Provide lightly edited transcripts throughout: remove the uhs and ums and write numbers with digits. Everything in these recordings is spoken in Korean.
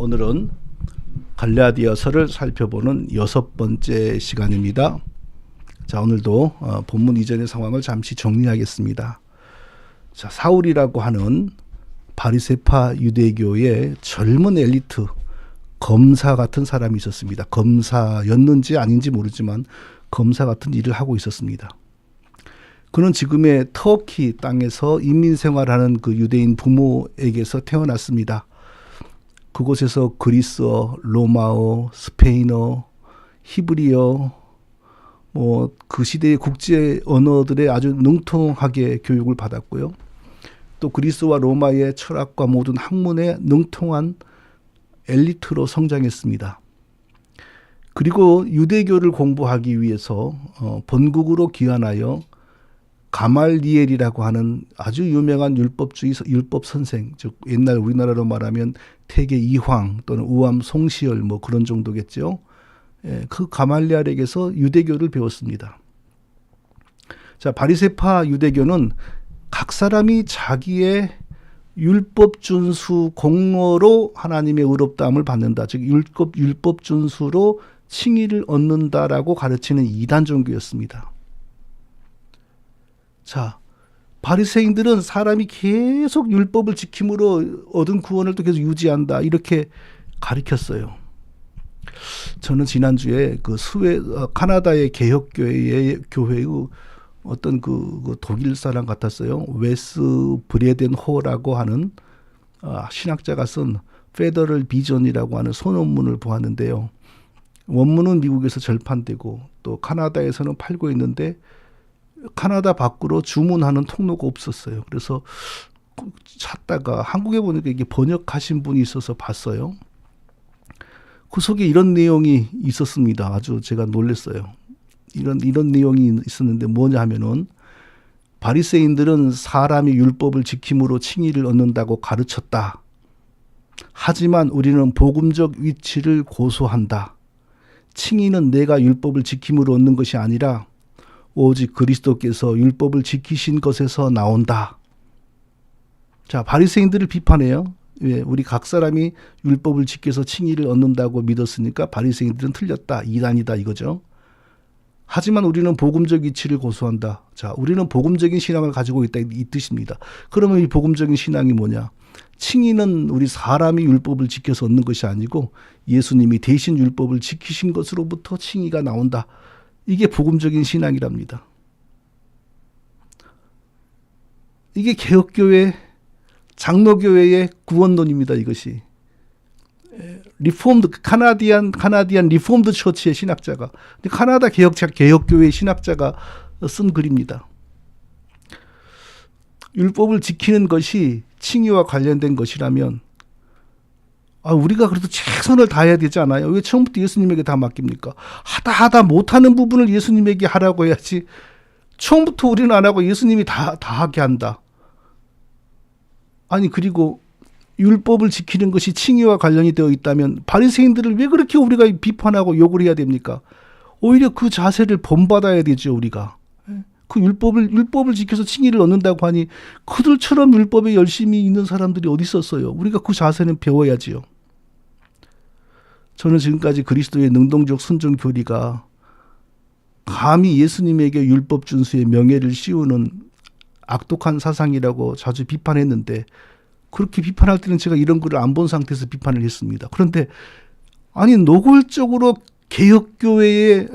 오늘은 갈라디아서를 살펴보는 6번째 시간입니다. 자, 오늘도 본문 이전의 상황을 잠시 정리하겠습니다. 자, 사울이라고 하는 바리새파 유대교의 젊은 엘리트 검사 같은 사람이 있었습니다. 검사였는지 아닌지 모르지만 검사 같은 일을 하고 있었습니다. 그는 지금의 터키 땅에서 인민 생활하는 그 유대인 부모에게서 태어났습니다. 그곳에서 그리스어, 로마어, 스페인어, 히브리어, 그 시대의 국제 언어들에 아주 능통하게 교육을 받았고요. 또 그리스와 로마의 철학과 모든 학문에 능통한 엘리트로 성장했습니다. 그리고 유대교를 공부하기 위해서 본국으로 귀환하여 가말리엘이라고 하는 아주 유명한 율법 선생, 즉 옛날 우리나라로 말하면 태계 이황 또는 우암 송시열 그런 정도겠죠. 그 가말리엘에게서 유대교를 배웠습니다. 자, 바리새파 유대교는 각 사람이 자기의 율법 준수 공로로 하나님의 의롭다함을 받는다. 즉 율법 준수로 칭의를 얻는다라고 가르치는 이단 종교였습니다. 자, 바리새인들은 사람이 계속 율법을 지킴으로 얻은 구원을 또 계속 유지한다, 이렇게 가르쳤어요. 저는 지난주에 카나다의 개혁교회의 어떤 그 독일 사람 같았어요. 웨스 브레덴호라고 하는 신학자가 쓴 페더럴 비전이라고 하는 소논문을 보았는데요. 원문은 미국에서 절판되고 또 카나다에서는 팔고 있는데 카나다 밖으로 주문하는 통로가 없었어요. 그래서 찾다가 한국에 보니까 이게 번역하신 분이 있어서 봤어요. 그 속에 이런 내용이 있었습니다. 아주 제가 놀랐어요. 이런 내용이 있었는데 뭐냐 하면은, 바리새인들은 사람이 율법을 지킴으로 칭의를 얻는다고 가르쳤다. 하지만 우리는 복음적 위치를 고소한다. 칭의는 내가 율법을 지킴으로 얻는 것이 아니라 오직 그리스도께서 율법을 지키신 것에서 나온다. 자, 바리새인들을 비판해요. 왜? 우리 각 사람이 율법을 지켜서 칭의를 얻는다고 믿었으니까 바리새인들은 틀렸다, 이단이다 이거죠. 하지만 우리는 복음적 이치를 고수한다. 자, 우리는 복음적인 신앙을 가지고 있다, 이 뜻입니다. 그러면 이 복음적인 신앙이 뭐냐? 칭의는 우리 사람이 율법을 지켜서 얻는 것이 아니고 예수님이 대신 율법을 지키신 것으로부터 칭의가 나온다. 이게 복음적인 신앙이랍니다. 이게 개혁교회, 장로교회의 구원론입니다. 이것이 리폼드 카나디안 리폼드 처치의 신학자가, 카나다 개혁교회의 신학자가 쓴 글입니다. 율법을 지키는 것이 칭의와 관련된 것이라면 우리가 그래도 최선을 다해야 되지 않아요? 왜 처음부터 예수님에게 다 맡깁니까? 하다 못하는 부분을 예수님에게 하라고 해야지, 처음부터 우리는 안 하고 예수님이 다 하게 한다. 아니, 그리고 율법을 지키는 것이 칭의와 관련이 되어 있다면 바리새인들을 왜 그렇게 우리가 비판하고 욕을 해야 됩니까? 오히려 그 자세를 본받아야 되죠. 우리가 그 율법을 지켜서 칭의를 얻는다고 하니 그들처럼 율법에 열심히 있는 사람들이 어디 있었어요? 우리가 그 자세는 배워야지요. 저는 지금까지 그리스도의 능동적 순종 교리가 감히 예수님에게 율법 준수의 명예를 씌우는 악독한 사상이라고 자주 비판했는데, 그렇게 비판할 때는 제가 이런 글을 안 본 상태에서 비판을 했습니다. 그런데 노골적으로 개혁주의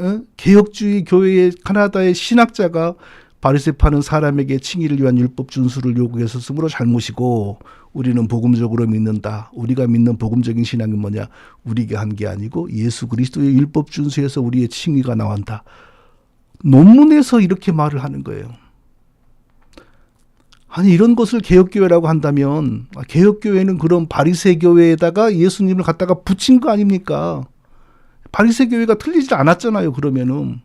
교회의 카나다의 신학자가 바리새파는 사람에게 칭의를 위한 율법 준수를 요구했었으므로 잘못이고 우리는 복음적으로 믿는다. 우리가 믿는 복음적인 신앙은 뭐냐? 우리가 한 게 아니고 예수 그리스도의 율법 준수에서 우리의 칭의가 나온다. 논문에서 이렇게 말을 하는 거예요. 이런 것을 개혁교회라고 한다면 개혁교회는 그런 바리새교회에다가 예수님을 갖다가 붙인 거 아닙니까? 바리새교회가 틀리지 않았잖아요. 그러면은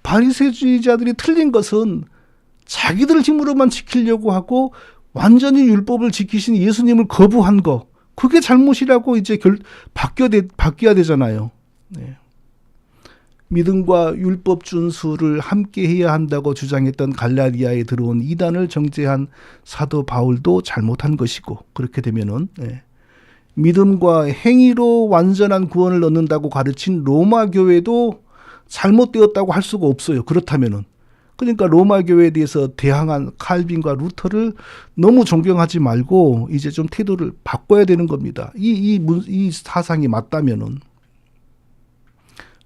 바리새주의자들이 틀린 것은 자기들 힘으로만 지키려고 하고 완전히 율법을 지키신 예수님을 거부한 거, 그게 잘못이라고 이제 바뀌어야 되잖아요. 네. 믿음과 율법 준수를 함께 해야 한다고 주장했던 갈라디아에 들어온 이단을 정죄한 사도 바울도 잘못한 것이고, 그렇게 되면은 믿음과 행위로 완전한 구원을 얻는다고 가르친 로마 교회도 잘못되었다고 할 수가 없어요. 그렇다면은. 그러니까 로마 교회에 대해서 대항한 칼빈과 루터를 너무 존경하지 말고 이제 좀 태도를 바꿔야 되는 겁니다. 이 사상이 맞다면은.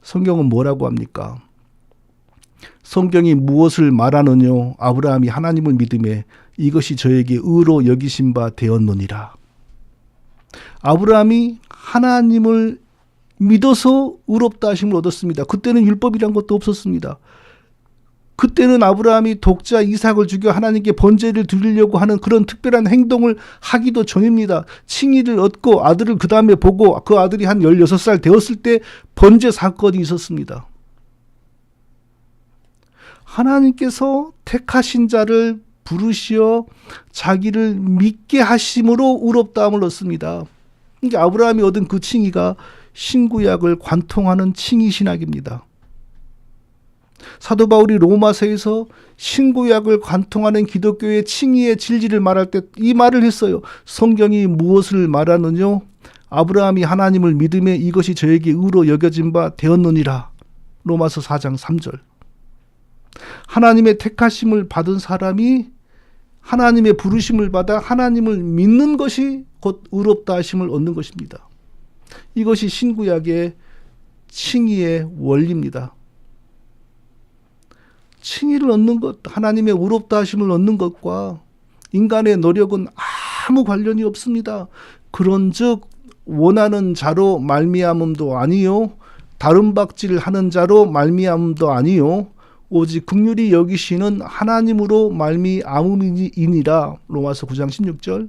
성경은 뭐라고 합니까? 성경이 무엇을 말하느뇨? 아브라함이 하나님을 믿음에 이것이 저에게 의로 여기신 바 되었느니라. 아브라함이 하나님을 믿어서 의롭다 하심을 얻었습니다. 그때는 율법이란 것도 없었습니다. 그때는 아브라함이 독자 이삭을 죽여 하나님께 번제를 드리려고 하는 그런 특별한 행동을 하기도 전입니다. 칭의를 얻고 아들을 그 다음에 보고 그 아들이 한 16살 되었을 때 번제 사건이 있었습니다. 하나님께서 택하신 자를 부르시어 자기를 믿게 하심으로 의롭다함을 얻습니다. 그러니까 아브라함이 얻은 그 칭의가 신구약을 관통하는 칭의 신학입니다. 사도 바울이 로마서에서 신구약을 관통하는 기독교의 칭의의 진리를 말할 때 이 말을 했어요. 성경이 무엇을 말하느뇨? 아브라함이 하나님을 믿음에 이것이 저에게 의로 여겨진 바 되었느니라. 로마서 4장 3절. 하나님의 택하심을 받은 사람이 하나님의 부르심을 받아 하나님을 믿는 것이 곧 의롭다 하심을 얻는 것입니다. 이것이 신구약의 칭의의 원리입니다. 칭의를 얻는 것, 하나님의 의롭다 하심을 얻는 것과 인간의 노력은 아무 관련이 없습니다. 그런즉 원하는 자로 말미암음도 아니요, 다른 박질을 하는 자로 말미암음도 아니요, 오직 긍휼히 여기시는 하나님으로 말미암음이니라. 로마서 9장 16절.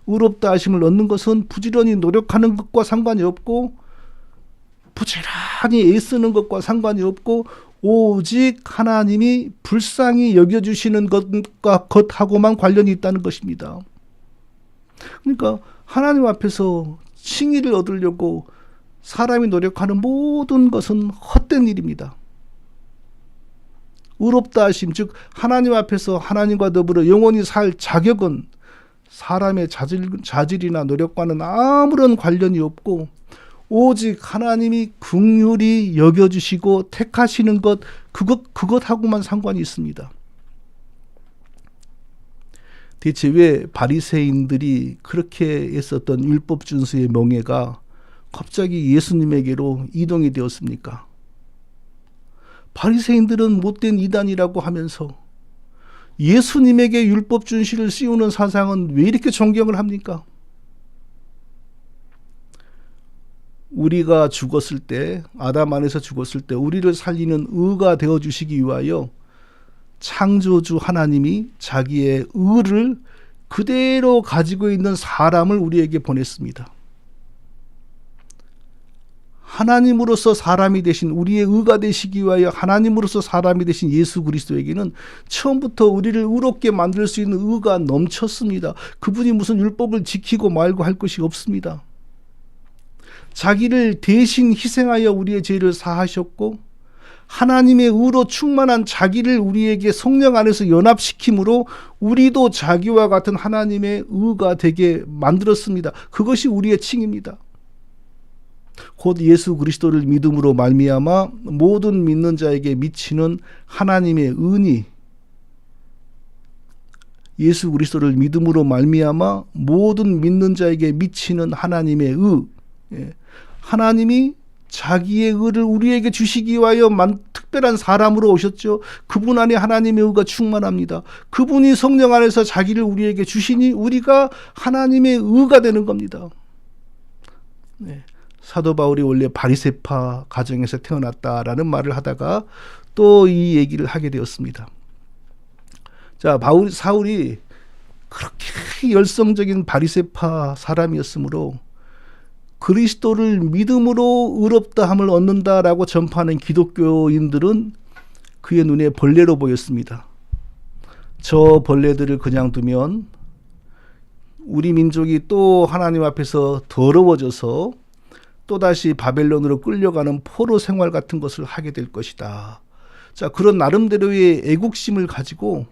의롭다 하심을 얻는 것은 부지런히 노력하는 것과 상관이 없고 부지런히 애쓰는 것과 상관이 없고 오직 하나님이 불쌍히 여겨주시는 것과 것하고만 관련이 있다는 것입니다. 그러니까 하나님 앞에서 칭의를 얻으려고 사람이 노력하는 모든 것은 헛된 일입니다. 의롭다 하심, 즉 하나님 앞에서 하나님과 더불어 영원히 살 자격은 사람의 자질이나 노력과는 아무런 관련이 없고 오직 하나님이 긍휼히 여겨주시고 택하시는 것, 그것하고만 상관이 있습니다. 대체 왜 바리새인들이 그렇게 애썼던 율법 준수의 명예가 갑자기 예수님에게로 이동이 되었습니까? 바리새인들은 못된 이단이라고 하면서 예수님에게 율법 준시를 씌우는 사상은 왜 이렇게 존경을 합니까? 우리가 죽었을 때, 아담 안에서 죽었을 때 우리를 살리는 의가 되어주시기 위하여 창조주 하나님이 자기의 의를 그대로 가지고 있는 사람을 우리에게 보냈습니다. 하나님으로서 사람이 되신, 우리의 의가 되시기 위하여 하나님으로서 사람이 되신 예수 그리스도에게는 처음부터 우리를 의롭게 만들 수 있는 의가 넘쳤습니다. 그분이 무슨 율법을 지키고 말고 할 것이 없습니다. 자기를 대신 희생하여 우리의 죄를 사하셨고 하나님의 의로 충만한 자기를 우리에게 성령 안에서 연합시킴으로 우리도 자기와 같은 하나님의 의가 되게 만들었습니다. 그것이 우리의 칭입니다. 곧 예수 그리스도를 믿음으로 말미암아 모든 믿는 자에게 미치는 하나님의 은이, 예수 그리스도를 믿음으로 말미암아 모든 믿는 자에게 미치는 하나님의 의, 하나님이 자기의 의를 우리에게 주시기 위하여 특별한 사람으로 오셨죠. 그분 안에 하나님의 의가 충만합니다. 그분이 성령 안에서 자기를 우리에게 주시니 우리가 하나님의 의가 되는 겁니다. 사도 바울이 원래 바리새파 가정에서 태어났다라는 말을 하다가 또 이 얘기를 하게 되었습니다. 자, 사울이 그렇게 열성적인 바리새파 사람이었으므로 그리스도를 믿음으로 의롭다함을 얻는다라고 전파하는 기독교인들은 그의 눈에 벌레로 보였습니다. 저 벌레들을 그냥 두면 우리 민족이 또 하나님 앞에서 더러워져서 또다시 바벨론으로 끌려가는 포로 생활 같은 것을 하게 될 것이다. 자, 그런 나름대로의 애국심을 가지고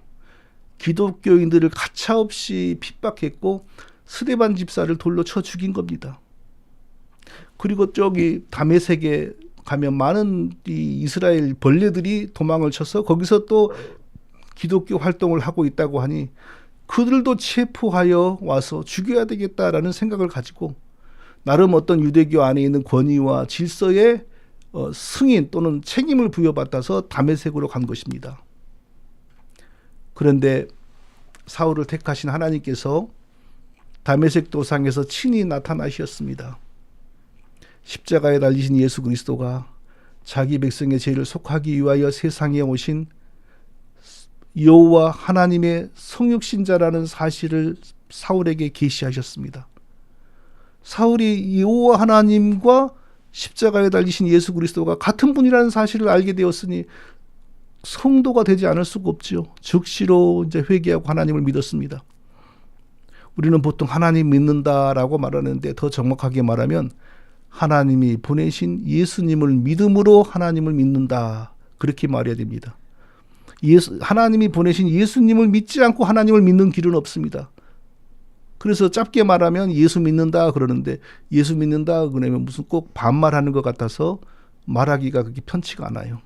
기독교인들을 가차없이 핍박했고 스데반 집사를 돌로 쳐 죽인 겁니다. 그리고 저기 다메섹에 가면 많은 이 이스라엘 벌레들이 도망을 쳐서 거기서 또 기독교 활동을 하고 있다고 하니 그들도 체포하여 와서 죽여야 되겠다라는 생각을 가지고 나름 어떤 유대교 안에 있는 권위와 질서의 승인 또는 책임을 부여받아서 다메섹으로 간 것입니다. 그런데 사울을 택하신 하나님께서 다메섹 도상에서 친히 나타나셨습니다. 십자가에 달리신 예수 그리스도가 자기 백성의 죄를 속하기 위하여 세상에 오신 여호와 하나님의 성육신자라는 사실을 사울에게 계시하셨습니다. 사울이 여호와 하나님과 십자가에 달리신 예수 그리스도가 같은 분이라는 사실을 알게 되었으니 성도가 되지 않을 수가 없죠. 즉시로 이제 회개하고 하나님을 믿었습니다. 우리는 보통 하나님 믿는다라고 말하는데 더 정확하게 말하면 하나님이 보내신 예수님을 믿음으로 하나님을 믿는다. 그렇게 말해야 됩니다. 하나님이 보내신 예수님을 믿지 않고 하나님을 믿는 길은 없습니다. 그래서 짧게 말하면 예수 믿는다 그러는데 예수 믿는다 그러면 무슨 꼭 반말하는 것 같아서 말하기가 그렇게 편치가 않아요.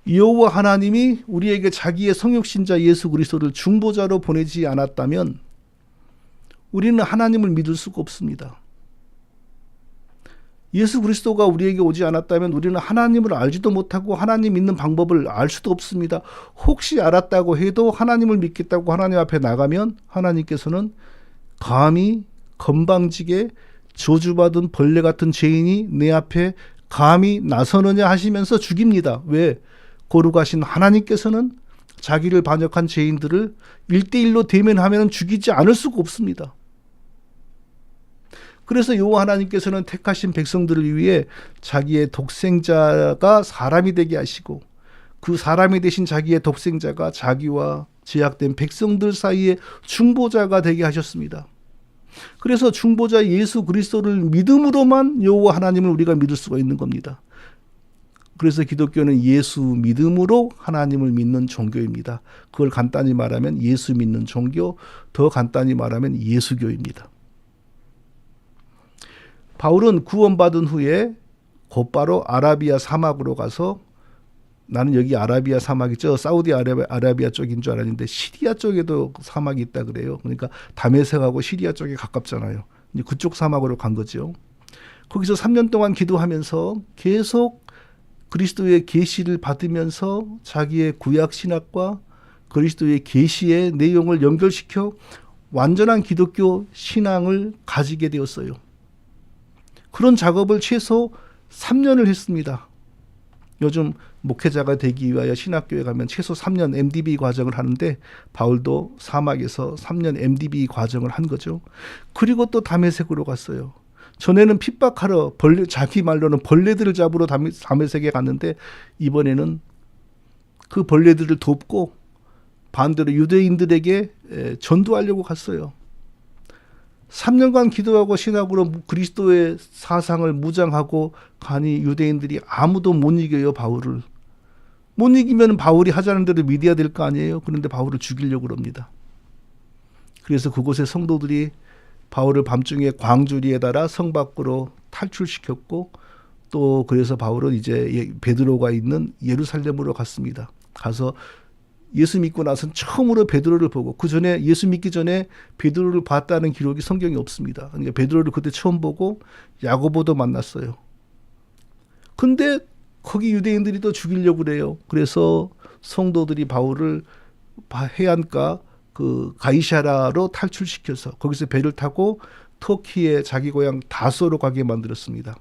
여호와 하나님이 우리에게 자기의 성육신자 예수 그리스도를 중보자로 보내지 않았다면 우리는 하나님을 믿을 수가 없습니다. 예수 그리스도가 우리에게 오지 않았다면 우리는 하나님을 알지도 못하고 하나님 믿는 방법을 알 수도 없습니다. 혹시 알았다고 해도 하나님을 믿겠다고 하나님 앞에 나가면 하나님께서는 감히 건방지게 저주받은 벌레 같은 죄인이 내 앞에 감히 나서느냐 하시면서 죽입니다. 왜? 거룩하신 하나님께서는 자기를 반역한 죄인들을 1대1로 대면하면 죽이지 않을 수가 없습니다. 그래서 여호와 하나님께서는 택하신 백성들을 위해 자기의 독생자가 사람이 되게 하시고 그 사람이 되신 자기의 독생자가 자기와 제약된 백성들 사이에 중보자가 되게 하셨습니다. 그래서 중보자 예수 그리스도를 믿음으로만 여호와 하나님을 우리가 믿을 수가 있는 겁니다. 그래서 기독교는 예수 믿음으로 하나님을 믿는 종교입니다. 그걸 간단히 말하면 예수 믿는 종교, 더 간단히 말하면 예수교입니다. 바울은 구원받은 후에 곧바로 아라비아 사막으로 가서 나는 여기 아라비아 사막이죠. 사우디아라비아 쪽인 줄 알았는데 시리아 쪽에도 사막이 있다 그래요. 그러니까 다메섹하고 시리아 쪽에 가깝잖아요. 이제 그쪽 사막으로 간 거죠. 거기서 3년 동안 기도하면서 계속 그리스도의 계시를 받으면서 자기의 구약 신학과 그리스도의 계시의 내용을 연결시켜 완전한 기독교 신앙을 가지게 되었어요. 그런 작업을 최소 3년을 했습니다. 요즘 목회자가 되기 위하여 신학교에 가면 최소 3년 MDB 과정을 하는데 바울도 사막에서 3년 MDB 과정을 한 거죠. 그리고 또 다메섹으로 갔어요. 전에는 핍박하러 자기 말로는 벌레들을 잡으러 다메섹에 갔는데 이번에는 그 벌레들을 돕고 반대로 유대인들에게 전도하려고 갔어요. 3년간 기도하고 신학으로 그리스도의 사상을 무장하고 가니 유대인들이 아무도 못 이겨요. 바울을. 못 이기면 바울이 하자는 대로 믿어야 될 거 아니에요. 그런데 바울을 죽이려고 합니다. 그래서 그곳의 성도들이 바울을 밤중에 광주리에 달아 성 밖으로 탈출시켰고 또 그래서 바울은 이제 베드로가 있는 예루살렘으로 갔습니다. 가서 예수 믿고 나선 처음으로 베드로를 보고 그 전에 예수 믿기 전에 베드로를 봤다는 기록이 성경에 없습니다. 그러니까 베드로를 그때 처음 보고 야고보도 만났어요. 근데 거기 유대인들이 또 죽이려고 그래요. 그래서 성도들이 바울을 해안가 그 가이사라로 탈출시켜서 거기서 배를 타고 터키의 자기 고향 다소로 가게 만들었습니다.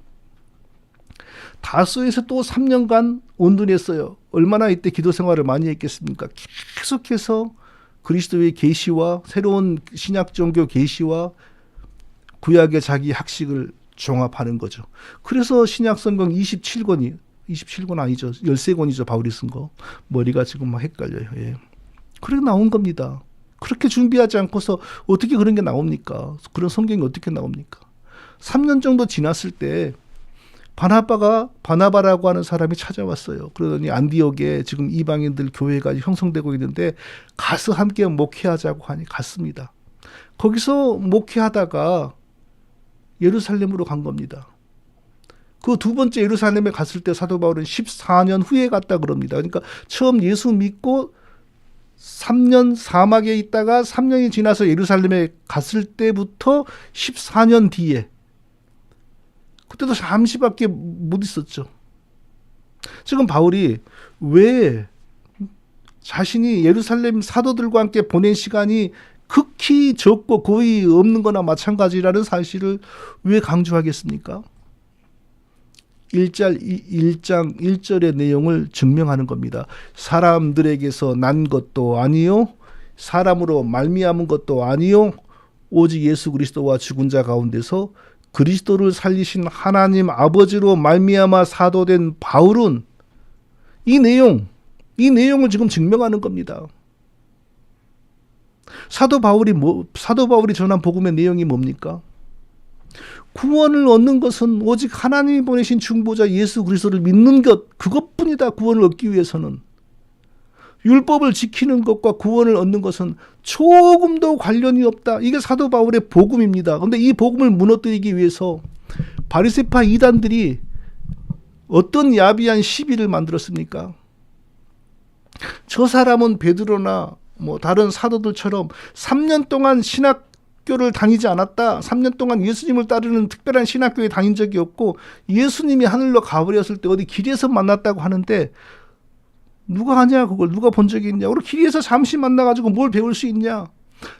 다소에서 또 3년간 온둔했어요. 얼마나 이때 기도 생활을 많이 했겠습니까? 계속해서 그리스도의 계시와 새로운 신약 종교 계시와 구약의 자기 학식을 종합하는 거죠. 그래서 신약 성경 27권 아니죠. 13권이죠. 바울이 쓴 거. 머리가 지금 막 헷갈려요. 예. 그렇게 나온 겁니다. 그렇게 준비하지 않고서 어떻게 그런 게 나옵니까? 그런 성경이 어떻게 나옵니까? 3년 정도 지났을 때 바나바라고 하는 사람이 찾아왔어요. 그러더니 안디옥에 지금 이방인들 교회가 형성되고 있는데 가서 함께 목회하자고 하니 갔습니다. 거기서 목회하다가 예루살렘으로 간 겁니다. 그 두 번째 예루살렘에 갔을 때 사도 바울은 14년 후에 갔다 그럽니다. 그러니까 처음 예수 믿고 3년 사막에 있다가 3년이 지나서 예루살렘에 갔을 때부터 14년 뒤에, 그때도 잠시밖에 못 있었죠. 지금 바울이 왜 자신이 예루살렘 사도들과 함께 보낸 시간이 극히 적고 거의 없는 거나 마찬가지라는 사실을 왜 강조하겠습니까? 1장 1절의 내용을 증명하는 겁니다. 사람들에게서 난 것도 아니요, 사람으로 말미암은 것도 아니요, 오직 예수 그리스도와 죽은 자 가운데서 그리스도를 살리신 하나님 아버지로 말미암아 사도된 바울은 이 내용을 지금 증명하는 겁니다. 사도 바울이 전한 복음의 내용이 뭡니까? 구원을 얻는 것은 오직 하나님이 보내신 중보자 예수 그리스도를 믿는 것, 그것뿐이다. 구원을 얻기 위해서는. 율법을 지키는 것과 구원을 얻는 것은 조금도 관련이 없다. 이게 사도 바울의 복음입니다. 그런데 이 복음을 무너뜨리기 위해서 바리새파 이단들이 어떤 야비한 시비를 만들었습니까? 저 사람은 베드로나 다른 사도들처럼 3년 동안 신학교를 다니지 않았다. 3년 동안 예수님을 따르는 특별한 신학교에 다닌 적이 없고 예수님이 하늘로 가버렸을 때 어디 길에서 만났다고 하는데 누가 하냐, 그걸 누가 본 적이 있냐. 그리고 길에서 잠시 만나가지고 뭘 배울 수 있냐.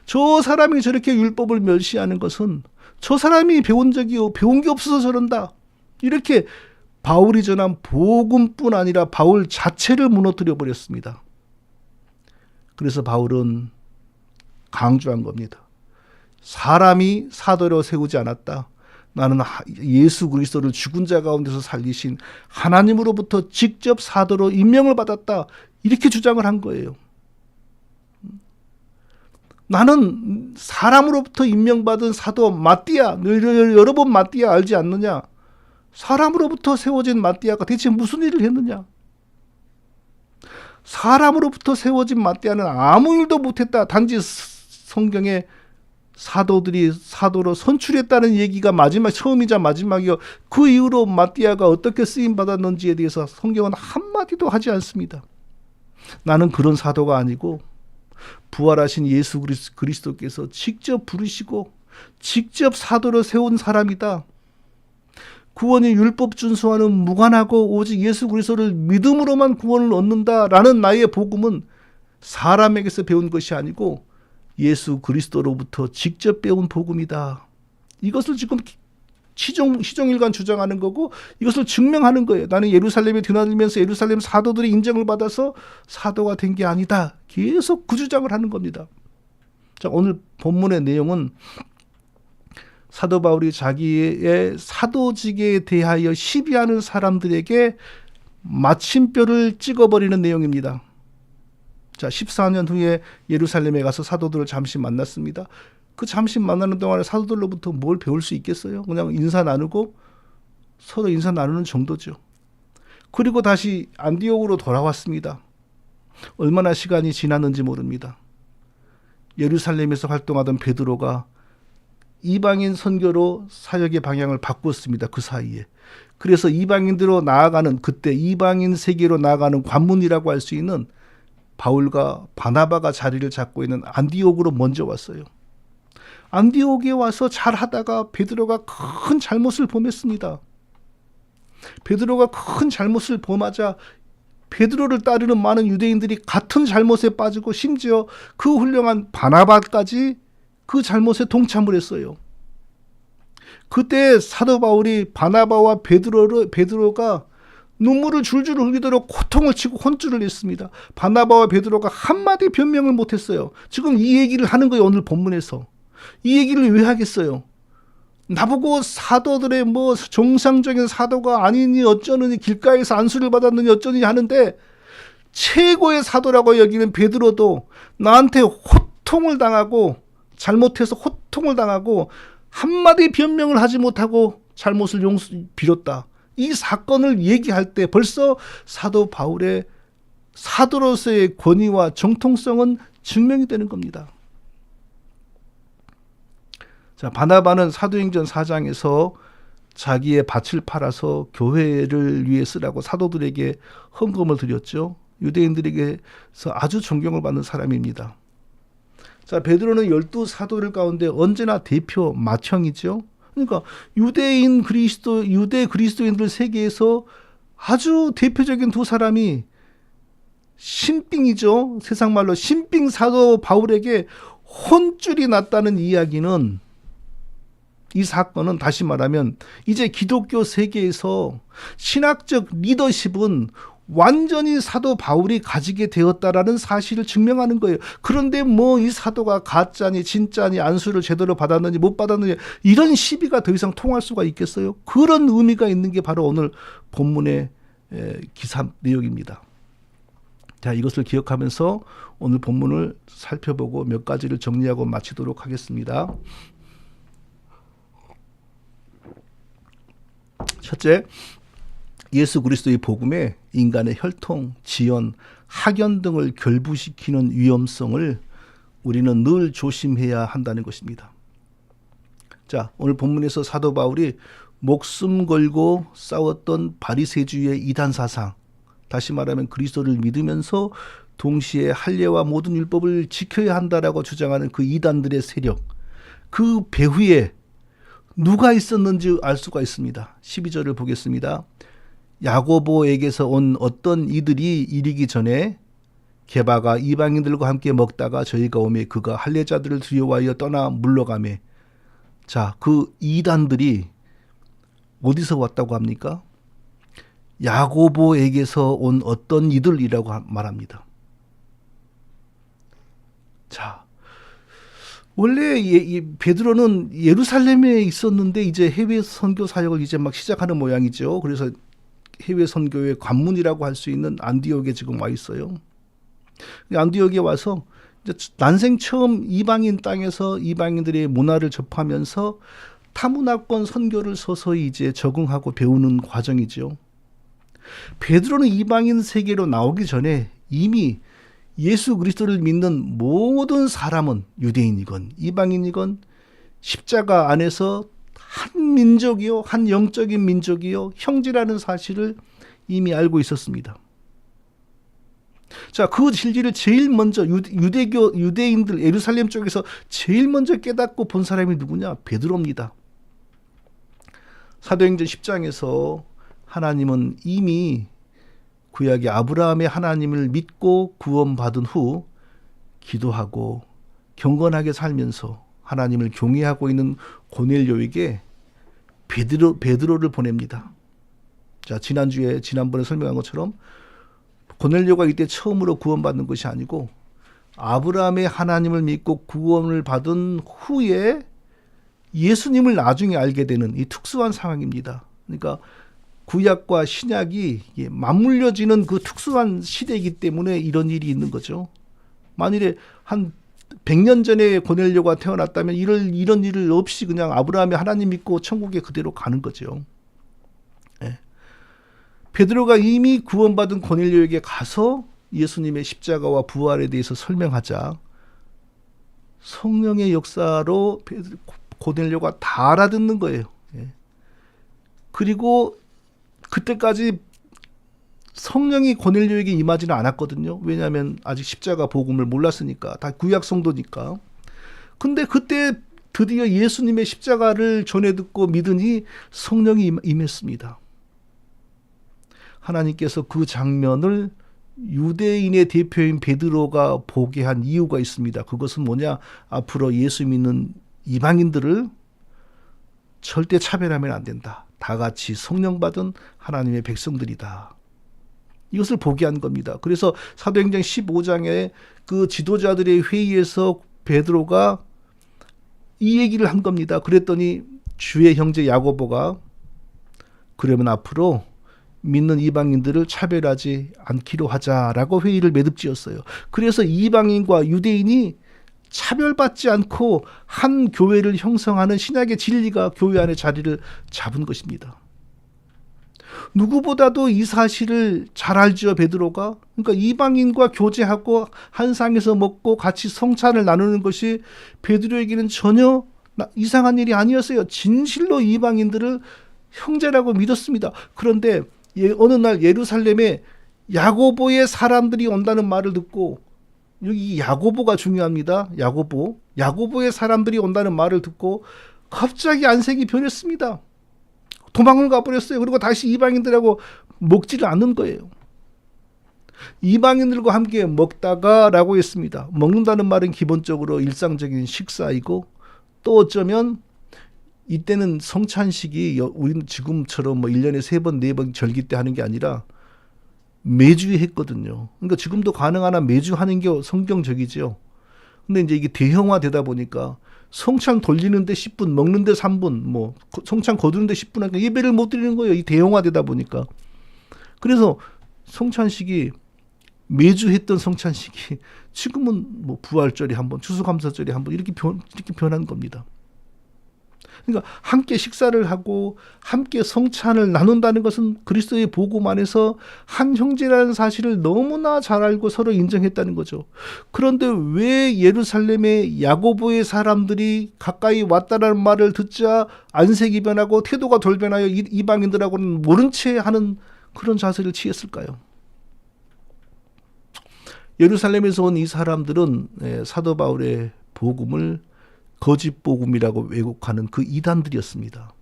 저 사람이 저렇게 율법을 멸시하는 것은 저 사람이 배운 게 없어서 저런다. 이렇게 바울이 전한 복음뿐 아니라 바울 자체를 무너뜨려 버렸습니다. 그래서 바울은 강조한 겁니다. 사람이 사도로 세우지 않았다. 나는 예수 그리스도를 죽은 자 가운데서 살리신 하나님으로부터 직접 사도로 임명을 받았다. 이렇게 주장을 한 거예요. 나는 사람으로부터 임명받은 사도 마띠아, 여러 번 마띠아 알지 않느냐? 사람으로부터 세워진 마띠아가 대체 무슨 일을 했느냐? 사람으로부터 세워진 마띠아는 아무 일도 못했다. 단지 성경에 사도들이 사도로 선출했다는 얘기가 처음이자 마지막이요. 그 이후로 마띠아가 어떻게 쓰임받았는지에 대해서 성경은 한마디도 하지 않습니다. 나는 그런 사도가 아니고 부활하신 예수 그리스도께서 직접 부르시고 직접 사도로 세운 사람이다. 구원이 율법 준수와는 무관하고 오직 예수 그리스도를 믿음으로만 구원을 얻는다라는 나의 복음은 사람에게서 배운 것이 아니고 예수 그리스도로부터 직접 배운 복음이다. 이것을 지금 시종일관 주장하는 거고 이것을 증명하는 거예요. 나는 예루살렘에 드나들면서 예루살렘 사도들의 인정을 받아서 사도가 된 게 아니다. 계속 그 주장을 하는 겁니다. 자, 오늘 본문의 내용은 사도 바울이 자기의 사도직에 대하여 시비하는 사람들에게 마침표를 찍어버리는 내용입니다. 자, 14년 후에 예루살렘에 가서 사도들을 잠시 만났습니다. 그 잠시 만나는 동안에 사도들로부터 뭘 배울 수 있겠어요? 그냥 인사 나누고 서로 인사 나누는 정도죠. 그리고 다시 안디옥으로 돌아왔습니다. 얼마나 시간이 지났는지 모릅니다. 예루살렘에서 활동하던 베드로가 이방인 선교로 사역의 방향을 바꿨습니다. 그 사이에. 그래서 이방인으로 나아가는, 그때 이방인 세계로 나아가는 관문이라고 할 수 있는 바울과 바나바가 자리를 잡고 있는 안디옥으로 먼저 왔어요. 안디옥에 와서 잘하다가 베드로가 큰 잘못을 범했습니다. 베드로가 큰 잘못을 범하자 베드로를 따르는 많은 유대인들이 같은 잘못에 빠지고 심지어 그 훌륭한 바나바까지 그 잘못에 동참을 했어요. 그때 사도 바울이 바나바와 베드로가 눈물을 줄줄 흘리도록 고통을 치고 혼쭐을 냈습니다. 바나바와 베드로가 한마디 변명을 못했어요. 지금 이 얘기를 하는 거예요. 오늘 본문에서. 이 얘기를 왜 하겠어요? 나보고 사도들의 정상적인 사도가 아니니 어쩌느니, 길가에서 안수를 받았느니 어쩌느니 하는데, 최고의 사도라고 여기는 베드로도 나한테 호통을 당하고, 잘못해서 호통을 당하고 한마디 변명을 하지 못하고 잘못을 빌었다. 이 사건을 얘기할 때 벌써 사도 바울의 사도로서의 권위와 정통성은 증명이 되는 겁니다. 자, 바나바는 사도행전 4장에서 자기의 밭을 팔아서 교회를 위해 쓰라고 사도들에게 헌금을 드렸죠. 유대인들에게서 아주 존경을 받는 사람입니다. 자, 베드로는 12사도들 가운데 언제나 대표 맏형이죠. 그러니까 유대 그리스도인들 세계에서 아주 대표적인 두 사람이 신빙이죠. 세상 말로 신빙 사도 바울에게 혼쭐이 났다는 이야기는, 이 사건은 다시 말하면 이제 기독교 세계에서 신학적 리더십은 완전히 사도 바울이 가지게 되었다라는 사실을 증명하는 거예요. 그런데 뭐 이 사도가 가짜니 진짜니 안수를 제대로 받았는지 못 받았는지 이런 시비가 더 이상 통할 수가 있겠어요? 그런 의미가 있는 게 바로 오늘 본문의 기사 내용입니다. 자, 이것을 기억하면서 오늘 본문을 살펴보고 몇 가지를 정리하고 마치도록 하겠습니다. 첫째, 예수 그리스도의 복음에 인간의 혈통, 지연, 학연 등을 결부시키는 위험성을 우리는 늘 조심해야 한다는 것입니다. 자, 오늘 본문에서 사도 바울이 목숨 걸고 싸웠던 바리새주의 이단 사상, 다시 말하면 그리스도를 믿으면서 동시에 할례와 모든 율법을 지켜야 한다라고 주장하는 그 이단들의 세력, 그 배후에 누가 있었는지 알 수가 있습니다. 12절을 보겠습니다. 야고보에게서 온 어떤 이들이 이르기 전에 게바가 이방인들과 함께 먹다가 저희가 오매 그가 할례자들을 두려워하여 떠나 물러가매. 자, 그 이단들이 어디서 왔다고 합니까? 야고보에게서 온 어떤 이들이라고 말합니다. 자, 원래 베드로는 예루살렘에 있었는데 이제 해외 선교 사역을 이제 막 시작하는 모양이죠. 그래서 해외 선교의 관문이라고 할 수 있는 안디옥에 지금 와 있어요. 안디옥에 와서 이제 난생 처음 이방인 땅에서 이방인들의 문화를 접하면서 타문화권 선교를 서서히 이제 적응하고 배우는 과정이죠. 베드로는 이방인 세계로 나오기 전에 이미 예수 그리스도를 믿는 모든 사람은 유대인이건 이방인이건 십자가 안에서 한 민족이요, 한 영적인 민족이요, 형제라는 사실을 이미 알고 있었습니다. 자, 그 진리를 제일 먼저 유대인들 예루살렘 쪽에서 제일 먼저 깨닫고 본 사람이 누구냐? 베드로입니다. 사도행전 10장에서 하나님은 이미 구약의 아브라함의 하나님을 믿고 구원받은 후 기도하고 경건하게 살면서 하나님을 경외하고 있는 고넬료에게 베드로를 보냅니다. 자, 지난번에 설명한 것처럼 고넬료가 이때 처음으로 구원받는 것이 아니고 아브라함의 하나님을 믿고 구원을 받은 후에 예수님을 나중에 알게 되는 이 특수한 상황입니다. 그러니까 구약과 신약이 맞물려지는 그 특수한 시대이기 때문에 이런 일이 있는 거죠. 만일에 한 100년 전에 고넬료가 태어났다면 이런 일을 없이 그냥 아브라함이 하나님 믿고 천국에 그대로 가는 거죠. 네. 베드로가 이미 구원받은 고넬료에게 가서 예수님의 십자가와 부활에 대해서 설명하자 성령의 역사로 고넬료가 다 알아듣는 거예요. 네. 그리고 그때까지 성령이 고넬료에게 임하지는 않았거든요. 왜냐하면 아직 십자가 복음을 몰랐으니까. 다 구약 성도니까. 근데 그때 드디어 예수님의 십자가를 전해 듣고 믿으니 성령이 임했습니다. 하나님께서 그 장면을 유대인의 대표인 베드로가 보게 한 이유가 있습니다. 그것은 뭐냐? 앞으로 예수 믿는 이방인들을 절대 차별하면 안 된다. 다 같이 성령 받은 하나님의 백성들이다. 이것을 보게 한 겁니다. 그래서 사도행전 15장에 그 지도자들의 회의에서 베드로가 이 얘기를 한 겁니다. 그랬더니 주의 형제 야고보가 그러면 앞으로 믿는 이방인들을 차별하지 않기로 하자라고 회의를 매듭지었어요. 그래서 이방인과 유대인이 차별받지 않고 한 교회를 형성하는 신약의 진리가 교회 안에 자리를 잡은 것입니다. 누구보다도 이 사실을 잘 알죠, 베드로가. 그러니까 이방인과 교제하고 한 상에서 먹고 같이 성찬을 나누는 것이 베드로에게는 전혀 이상한 일이 아니었어요. 진실로 이방인들을 형제라고 믿었습니다. 그런데 어느 날 예루살렘에 야고보의 사람들이 온다는 말을 듣고, 여기 야고보가 중요합니다. 야고보의 사람들이 온다는 말을 듣고 갑자기 안색이 변했습니다. 도망을 가버렸어요. 그리고 다시 이방인들하고 먹지를 않는 거예요. 이방인들과 함께 먹다가 라고 했습니다. 먹는다는 말은 기본적으로 일상적인 식사이고, 또 어쩌면 이때는 성찬식이 우리는 지금처럼 1년에 3번, 4번 절기 때 하는 게 아니라 매주 했거든요. 그러니까 지금도 가능하나 매주 하는 게 성경적이죠. 근데 이제 이게 대형화되다 보니까 성찬 돌리는데 10분, 먹는데 3분, 성찬 거두는데 10분 하니까 예배를 못 드리는 거예요. 이 대형화되다 보니까. 그래서 성찬식이 매주 했던 성찬식이 지금은 부활절에 한 번, 추수감사절에 한 번 이렇게 변한 겁니다. 그러니까 함께 식사를 하고 함께 성찬을 나눈다는 것은 그리스도의 복음 안에서 한 형제라는 사실을 너무나 잘 알고 서로 인정했다는 거죠. 그런데 왜 예루살렘의 야고보의 사람들이 가까이 왔다라는 말을 듣자 안색이 변하고 태도가 돌변하여 이방인들하고는 모른 채 하는 그런 자세를 취했을까요? 예루살렘에서 온 이 사람들은 사도 바울의 복음을 거짓 복음이라고 왜곡하는 그 이단들이었습니다.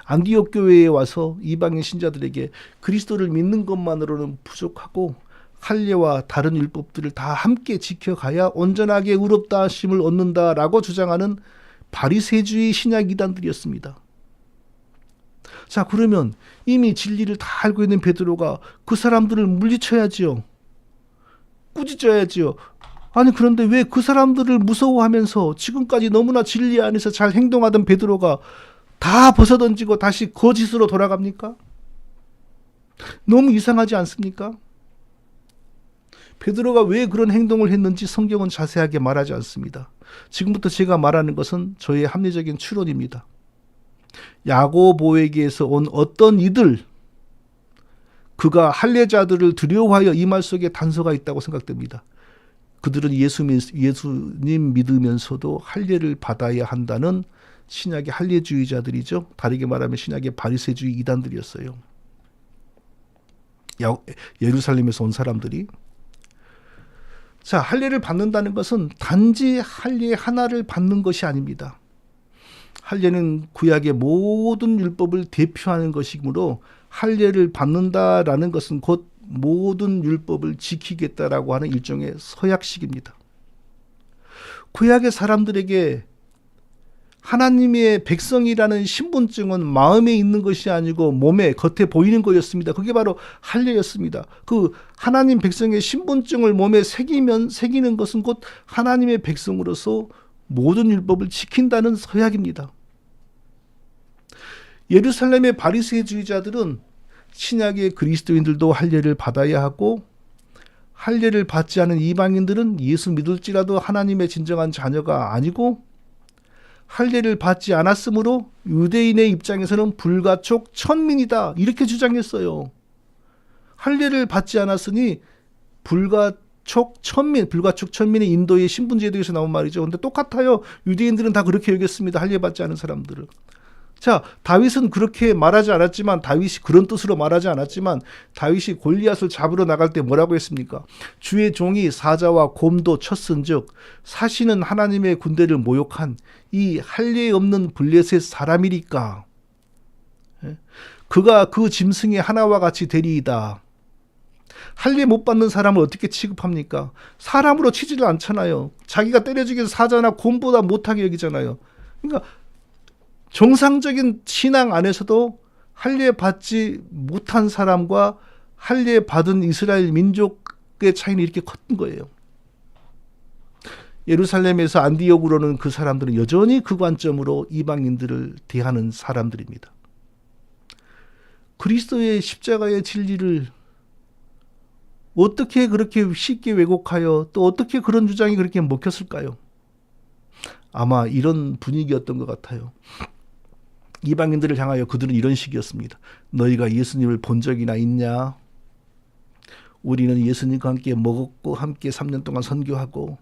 안디옥 교회에 와서 이방인 신자들에게 그리스도를 믿는 것만으로는 부족하고 할례와 다른 율법들을 다 함께 지켜가야 온전하게 의롭다 하심을 얻는다라고 주장하는 바리새주의 신약 이단들이었습니다. 자, 그러면 이미 진리를 다 알고 있는 베드로가 그 사람들을 물리쳐야지요. 꾸짖어야지요. 아니, 그런데 왜 그 사람들을 무서워하면서 지금까지 너무나 진리 안에서 잘 행동하던 베드로가 다 벗어던지고 다시 거짓으로 돌아갑니까? 너무 이상하지 않습니까? 베드로가 왜 그런 행동을 했는지 성경은 자세하게 말하지 않습니다. 지금부터 제가 말하는 것은 저의 합리적인 추론입니다. 야고보에게서 온 어떤 이들, 그가 할례자들을 두려워하여 이 말 속에 단서가 있다고 생각됩니다. 그들은 예수님 믿으면서도 할례를 받아야 한다는 신약의 할례주의자들이죠. 다르게 말하면 신약의 바리새주의 이단들이었어요. 예루살렘에서 온 사람들이. 자, 할례를 받는다는 것은 단지 할례 하나를 받는 것이 아닙니다. 할례는 구약의 모든 율법을 대표하는 것이므로 할례를 받는다라는 것은 곧 모든 율법을 지키겠다라고 하는 일종의 서약식입니다. 구약의 사람들에게 하나님의 백성이라는 신분증은 마음에 있는 것이 아니고 몸에 겉에 보이는 거였습니다. 그게 바로 할례였습니다. 그 하나님 백성의 신분증을 몸에 새기는 것은 곧 하나님의 백성으로서 모든 율법을 지킨다는 서약입니다. 예루살렘의 바리새주의자들은 신약의 그리스도인들도 할례를 받아야 하고 할례를 받지 않은 이방인들은 예수 믿을지라도 하나님의 진정한 자녀가 아니고 할례를 받지 않았으므로 유대인의 입장에서는 불가촉 천민이다 이렇게 주장했어요. 할례를 받지 않았으니 불가촉 천민이 인도의 신분제도에서 나온 말이죠. 그런데 똑같아요. 유대인들은 다 그렇게 여겼습니다. 할례 받지 않은 사람들을. 자, 다윗은 그렇게 말하지 않았지만, 다윗이 그런 뜻으로 말하지 않았지만, 다윗이 골리앗을 잡으러 나갈 때 뭐라고 했습니까? 주의 종이 사자와 곰도 쳤은즉 사시는 하나님의 군대를 모욕한 이 할례 없는 블레셋 사람이리까. 그가 그 짐승의 하나와 같이 되리이다. 할례 못 받는 사람을 어떻게 취급합니까? 사람으로 치지를 않잖아요. 자기가 때려주기 위해서 사자나 곰보다 못하게 여기잖아요. 그러니까 정상적인 신앙 안에서도 할례 받지 못한 사람과 할례 받은 이스라엘 민족의 차이는 이렇게 컸던 거예요. 예루살렘에서 안디옥으로는 그 사람들은 여전히 그 관점으로 이방인들을 대하는 사람들입니다. 그리스도의 십자가의 진리를 어떻게 그렇게 쉽게 왜곡하여 또 어떻게 그런 주장이 그렇게 먹혔을까요? 아마 이런 분위기였던 것 같아요. 이방인들을 향하여 그들은 이런 식이었습니다. 너희가 예수님을 본 적이나 있냐? 우리는 예수님과 함께 먹었고 함께 3년 동안 선교하고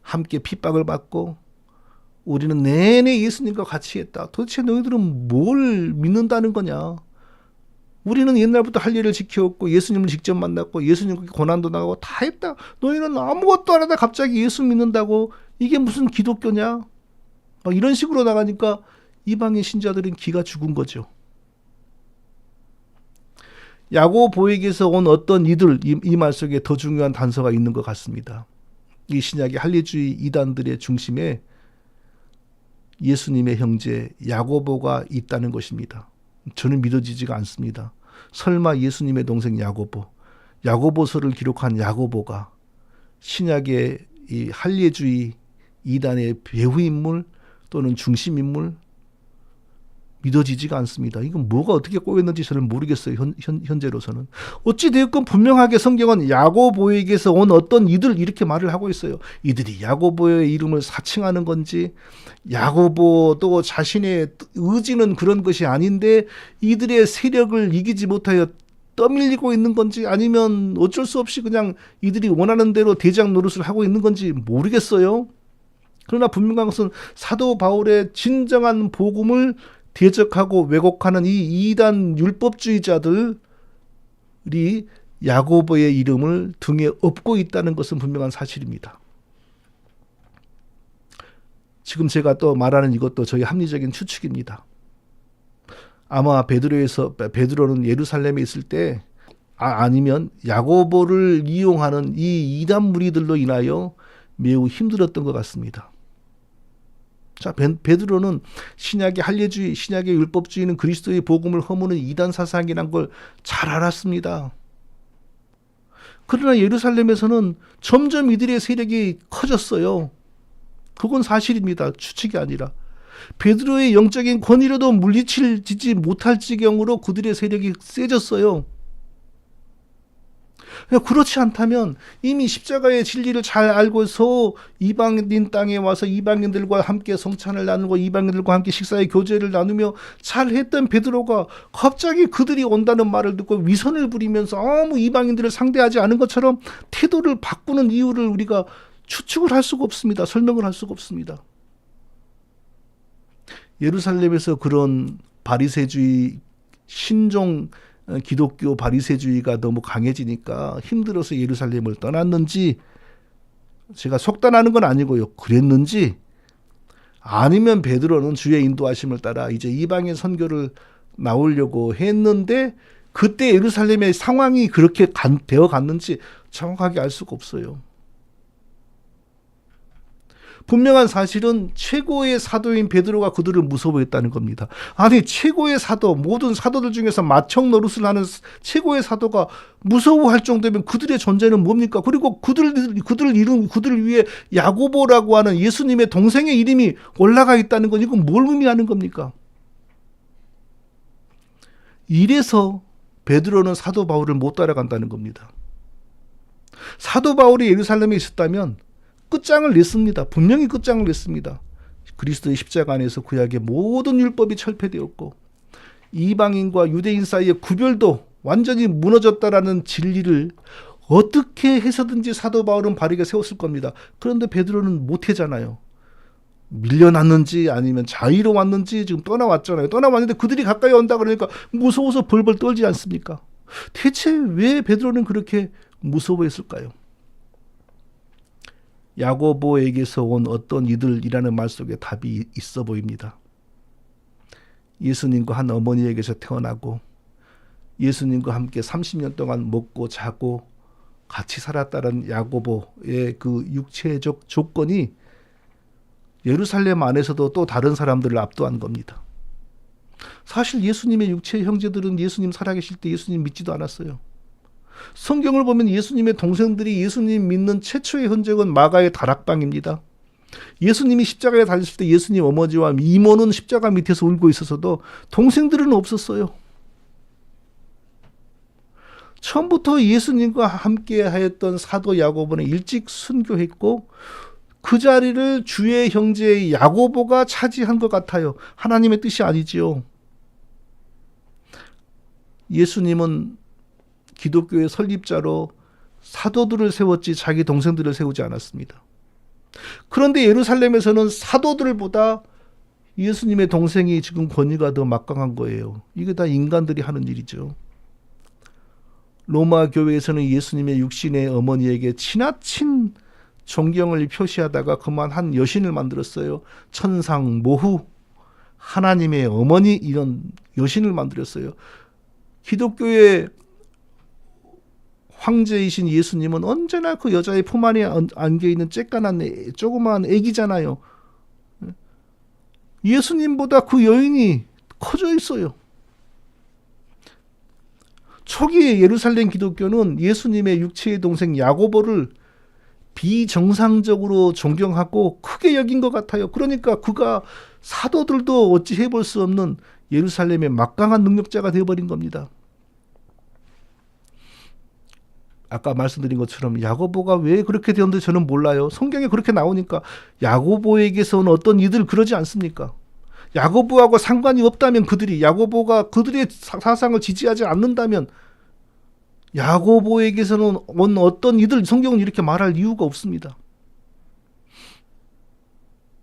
함께 핍박을 받고 우리는 내내 예수님과 같이 했다. 도대체 너희들은 뭘 믿는다는 거냐? 우리는 옛날부터 할 일을 지켜왔고 예수님을 직접 만났고 예수님께 고난도 나가고 다 했다. 너희는 아무것도 안 하다 갑자기 예수 믿는다고? 이게 무슨 기독교냐? 막 이런 식으로 나가니까 이방인 신자들은 기가 죽은 거죠. 야고보에게서 온 어떤 이들, 이 말 속에 더 중요한 단서가 있는 것 같습니다. 이 신약의 할례주의 이단들의 중심에 예수님의 형제 야고보가 있다는 것입니다. 저는 믿어지지가 않습니다. 설마 예수님의 동생 야고보서를 기록한 야고보가 신약의 이 할례주의 이단의 배후인물 또는 중심인물 믿어지지가 않습니다. 이건 뭐가 어떻게 꼬였는지 저는 모르겠어요. 현재로서는. 어찌되었건 분명하게 성경은 야고보에게서 온 어떤 이들 이렇게 말을 하고 있어요. 이들이 야고보의 이름을 사칭하는 건지 야고보도 자신의 의지는 그런 것이 아닌데 이들의 세력을 이기지 못하여 떠밀리고 있는 건지 아니면 어쩔 수 없이 그냥 이들이 원하는 대로 대장 노릇을 하고 있는 건지 모르겠어요. 그러나 분명한 것은 사도 바울의 진정한 복음을 대적하고 왜곡하는 이 이단 율법주의자들이 야고보의 이름을 등에 업고 있다는 것은 분명한 사실입니다. 지금 제가 또 말하는 이것도 저희 합리적인 추측입니다. 아마 베드로는 예루살렘에 있을 때 아니면 야고보를 이용하는 이 이단 무리들로 인하여 매우 힘들었던 것 같습니다. 자, 베드로는 신약의 할례주의, 신약의 율법주의는 그리스도의 복음을 허무는 이단 사상이란 걸 잘 알았습니다. 그러나 예루살렘에서는 점점 이들의 세력이 커졌어요. 그건 사실입니다. 추측이 아니라. 베드로의 영적인 권위로도 물리치지 못할 지경으로 그들의 세력이 세졌어요. 그렇지 않다면 이미 십자가의 진리를 잘 알고서 이방인 땅에 와서 이방인들과 함께 성찬을 나누고 이방인들과 함께 식사의 교제를 나누며 잘했던 베드로가 갑자기 그들이 온다는 말을 듣고 위선을 부리면서 아무 이방인들을 상대하지 않은 것처럼 태도를 바꾸는 이유를 우리가 추측을 할 수가 없습니다. 설명을 할 수가 없습니다. 예루살렘에서 그런 바리새주의 신종 기독교 바리새주의가 너무 강해지니까 힘들어서 예루살렘을 떠났는지 제가 속단하는 건 아니고요. 그랬는지 아니면 베드로는 주의 인도하심을 따라 이제 이방인 선교를 나오려고 했는데 그때 예루살렘의 상황이 그렇게 되어 갔는지 정확하게 알 수가 없어요. 분명한 사실은 최고의 사도인 베드로가 그들을 무서워했다는 겁니다. 아니 최고의 사도, 모든 사도들 중에서 마청 노릇을 하는 최고의 사도가 무서워할 정도면 그들의 존재는 뭡니까? 그리고 그들 위에 야고보라고 하는 예수님의 동생의 이름이 올라가 있다는 건 이건 뭘 의미하는 겁니까? 이래서 베드로는 사도 바울을 못 따라간다는 겁니다. 사도 바울이 예루살렘에 있었다면 끝장을 냈습니다. 분명히 끝장을 냈습니다. 그리스도의 십자가 안에서 구약의 모든 율법이 철폐되었고 이방인과 유대인 사이의 구별도 완전히 무너졌다라는 진리를 어떻게 해서든지 사도 바울은 바르게 세웠을 겁니다. 그런데 베드로는 못하잖아요. 밀려났는지 아니면 자의로 왔는지 지금 떠나왔잖아요. 떠나왔는데 그들이 가까이 온다 그러니까 무서워서 벌벌 떨지 않습니까? 대체 왜 베드로는 그렇게 무서워했을까요? 야고보에게서 온 어떤 이들이라는 말 속에 답이 있어 보입니다. 예수님과 한 어머니에게서 태어나고 예수님과 함께 30년 동안 먹고 자고 같이 살았다는 야고보의 그 육체적 조건이 예루살렘 안에서도 또 다른 사람들을 압도한 겁니다. 사실 예수님의 육체 형제들은 예수님 살아계실 때 예수님 믿지도 않았어요. 성경을 보면 예수님의 동생들이 예수님 믿는 최초의 흔적은 마가의 다락방입니다. 예수님이 십자가에 달렸을 때 예수님 어머니와 이모는 십자가 밑에서 울고 있어서도 동생들은 없었어요. 처음부터 예수님과 함께 하였던 사도 야고보는 일찍 순교했고 그 자리를 주의 형제 야고보가 차지한 것 같아요. 하나님의 뜻이 아니지요. 예수님은 기독교의 설립자로 사도들을 세웠지 자기 동생들을 세우지 않았습니다. 그런데 예루살렘에서는 사도들보다 예수님의 동생이 지금 권위가 더 막강한 거예요. 이게 다 인간들이 하는 일이죠. 로마 교회에서는 예수님의 육신의 어머니에게 지나친 존경을 표시하다가 그만 한 여신을 만들었어요. 천상 모후 하나님의 어머니 이런 여신을 만들었어요. 기독교의 황제이신 예수님은 언제나 그 여자의 품 안에 안겨있는 쬐깐한 조그마한 애기잖아요. 예수님보다 그 여인이 커져 있어요. 초기에 예루살렘 기독교는 예수님의 육체의 동생 야고보를 비정상적으로 존경하고 크게 여긴 것 같아요. 그러니까 그가 사도들도 어찌 해볼 수 없는 예루살렘의 막강한 능력자가 되어버린 겁니다. 아까 말씀드린 것처럼 야고보가 왜 그렇게 되었는지 저는 몰라요. 성경에 그렇게 나오니까 야고보에게서는 어떤 이들 그러지 않습니까? 야고보하고 상관이 없다면 야고보가 그들의 사상을 지지하지 않는다면 야고보에게서는 온 어떤 이들 성경은 이렇게 말할 이유가 없습니다.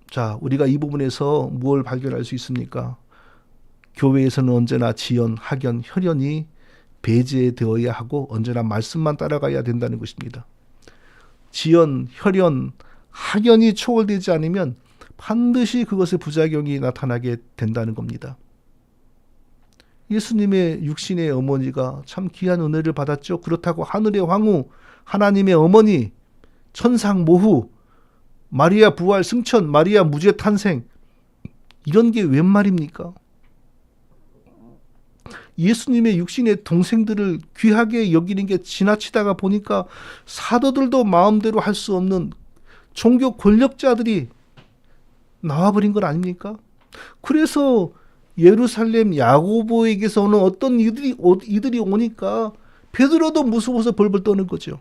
자, 우리가 이 부분에서 무엇을 발견할 수 있습니까? 교회에서는 언제나 지연, 학연, 혈연이 배제되어야 하고 언제나 말씀만 따라가야 된다는 것입니다. 지연, 혈연, 학연이 초월되지 않으면 반드시 그것의 부작용이 나타나게 된다는 겁니다. 예수님의 육신의 어머니가 참 귀한 은혜를 받았죠. 그렇다고 하늘의 황후, 하나님의 어머니, 천상 모후, 마리아 부활 승천, 마리아 무죄 탄생 이런 게 웬 말입니까? 예수님의 육신의 동생들을 귀하게 여기는 게 지나치다가 보니까 사도들도 마음대로 할 수 없는 종교 권력자들이 나와버린 것 아닙니까? 그래서 예루살렘 야고보에게서 오는 어떤 이들이 오니까 베드로도 무서워서 벌벌 떠는 거죠.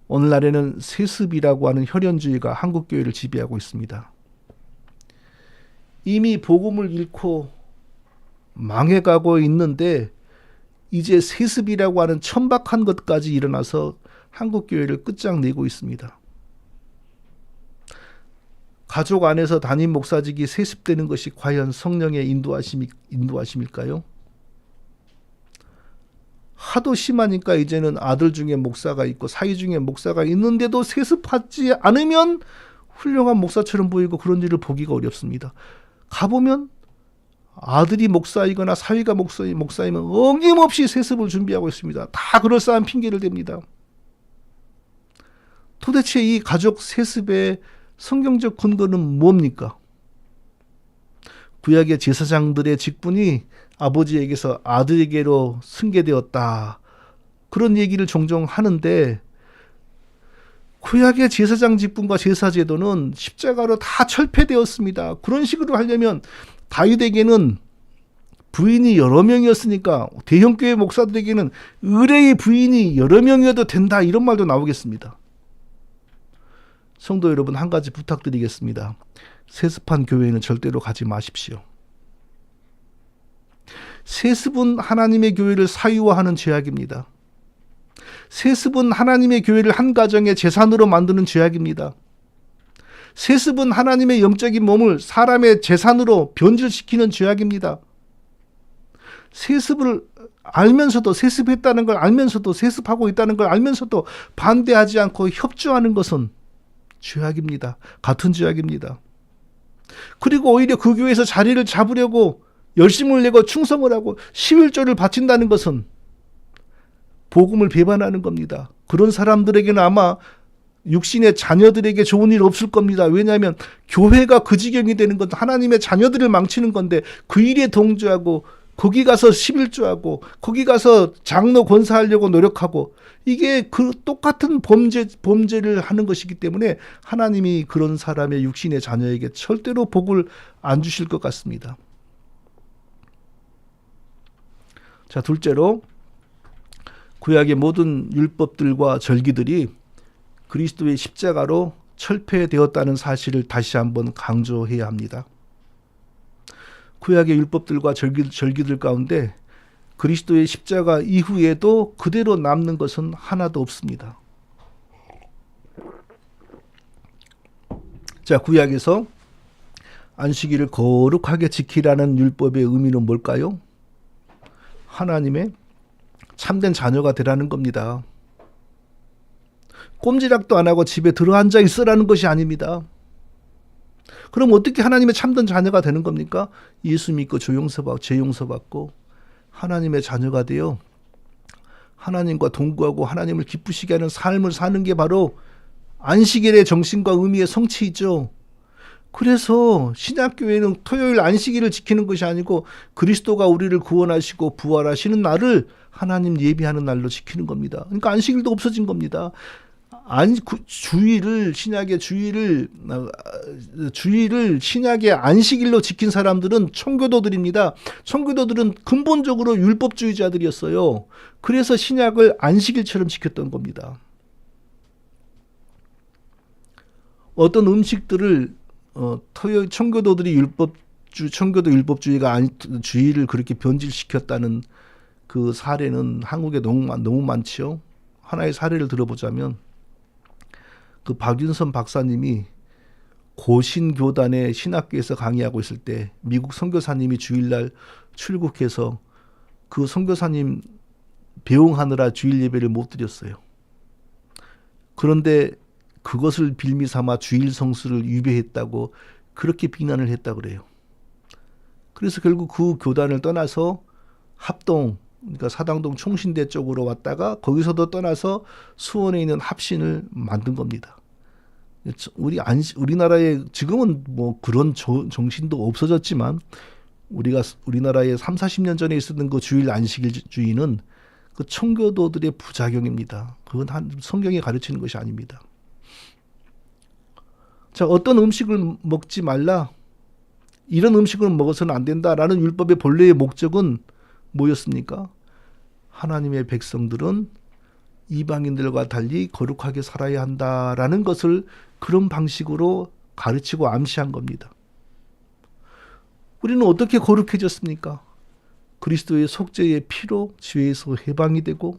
오늘날에는 세습이라고 하는 혈연주의가 한국교회를 지배하고 있습니다. 이미 복음을 잃고 망해가고 있는데 이제 세습이라고 하는 천박한 것까지 일어나서 한국교회를 끝장내고 있습니다. 가족 안에서 담임 목사직이 세습되는 것이 과연 성령의 인도하심일까요? 하도 심하니까 이제는 아들 중에 목사가 있고 사위 중에 목사가 있는데도 세습하지 않으면 훌륭한 목사처럼 보이고 그런 일을 보기가 어렵습니다. 가보면 아들이 목사이거나 사위가 목사이면 어김없이 세습을 준비하고 있습니다. 다 그럴싸한 핑계를 댑니다. 도대체 이 가족 세습의 성경적 근거는 뭡니까? 구약의 제사장들의 직분이 아버지에게서 아들에게로 승계되었다. 그런 얘기를 종종 하는데 구약의 제사장 직분과 제사제도는 십자가로 다 철폐되었습니다. 그런 식으로 하려면 다윗에게는 부인이 여러 명이었으니까 대형교회 목사들에게는 의뢰의 부인이 여러 명이어도 된다. 이런 말도 나오겠습니다. 성도 여러분, 한 가지 부탁드리겠습니다. 세습한 교회에는 절대로 가지 마십시오. 세습은 하나님의 교회를 사유화하는 죄악입니다. 세습은 하나님의 교회를 한 가정의 재산으로 만드는 죄악입니다. 세습은 하나님의 영적인 몸을 사람의 재산으로 변질시키는 죄악입니다. 세습을 알면서도 세습했다는 걸 알면서도 세습하고 있다는 걸 알면서도 반대하지 않고 협조하는 것은 죄악입니다. 같은 죄악입니다. 그리고 오히려 그 교회에서 자리를 잡으려고 열심을 내고 충성을 하고 11조를 바친다는 것은 복음을 배반하는 겁니다. 그런 사람들에게는 아마 육신의 자녀들에게 좋은 일 없을 겁니다. 왜냐하면 교회가 그 지경이 되는 건 하나님의 자녀들을 망치는 건데 그 일에 동조하고 거기 가서 11조하고 거기 가서 장로 권사하려고 노력하고 이게 그 똑같은 범죄를 하는 것이기 때문에 하나님이 그런 사람의 육신의 자녀에게 절대로 복을 안 주실 것 같습니다. 자, 둘째로 구약의 모든 율법들과 절기들이 그리스도의 십자가로 철폐되었다는 사실을 다시 한번 강조해야 합니다. 구약의 율법들과 절기들 가운데 그리스도의 십자가 이후에도 그대로 남는 것은 하나도 없습니다. 자, 구약에서 안식일을 거룩하게 지키라는 율법의 의미는 뭘까요? 하나님의 참된 자녀가 되라는 겁니다. 꼼지락도 안 하고 집에 들어앉아 있으라는 것이 아닙니다. 그럼 어떻게 하나님의 참된 자녀가 되는 겁니까? 예수 믿고 죄 용서받고 하나님의 자녀가 되어 하나님과 동거하고 하나님을 기쁘시게 하는 삶을 사는 게 바로 안식일의 정신과 의미의 성취이죠. 그래서 신약교회는 토요일 안식일을 지키는 것이 아니고 그리스도가 우리를 구원하시고 부활하시는 날을 하나님 예비하는 날로 지키는 겁니다. 그러니까 안식일도 없어진 겁니다. 주일을 신약의 안식일로 지킨 사람들은 청교도들입니다. 청교도들은 근본적으로 율법주의자들이었어요. 그래서 신약을 안식일처럼 지켰던 겁니다. 어떤 음식들을 청교도들이 청교도 율법주의가 주의를 그렇게 변질시켰다는 그 사례는 한국에 너무 많지요. 하나의 사례를 들어보자면 그 박윤선 박사님이 고신교단의 신학교에서 강의하고 있을 때 미국 선교사님이 주일날 출국해서 그 선교사님 배웅하느라 주일 예배를 못 드렸어요. 그런데 그것을 빌미 삼아 주일 성수를 위배했다고 그렇게 비난을 했다 그래요. 그래서 결국 그 교단을 떠나서 합동, 그러니까 사당동 총신대 쪽으로 왔다가 거기서도 떠나서 수원에 있는 합신을 만든 겁니다. 우리나라에 지금은 뭐 그런 정신도 없어졌지만 우리나라에 3, 40년 전에 있었던 그 주일 안식일주의는 그 청교도들의 부작용입니다. 그건 성경이 가르치는 것이 아닙니다. 자, 어떤 음식을 먹지 말라, 이런 음식을 먹어서는 안 된다라는 율법의 본래의 목적은 뭐였습니까? 하나님의 백성들은 이방인들과 달리 거룩하게 살아야 한다라는 것을 그런 방식으로 가르치고 암시한 겁니다. 우리는 어떻게 거룩해졌습니까? 그리스도의 속죄의 피로 죄에서 해방이 되고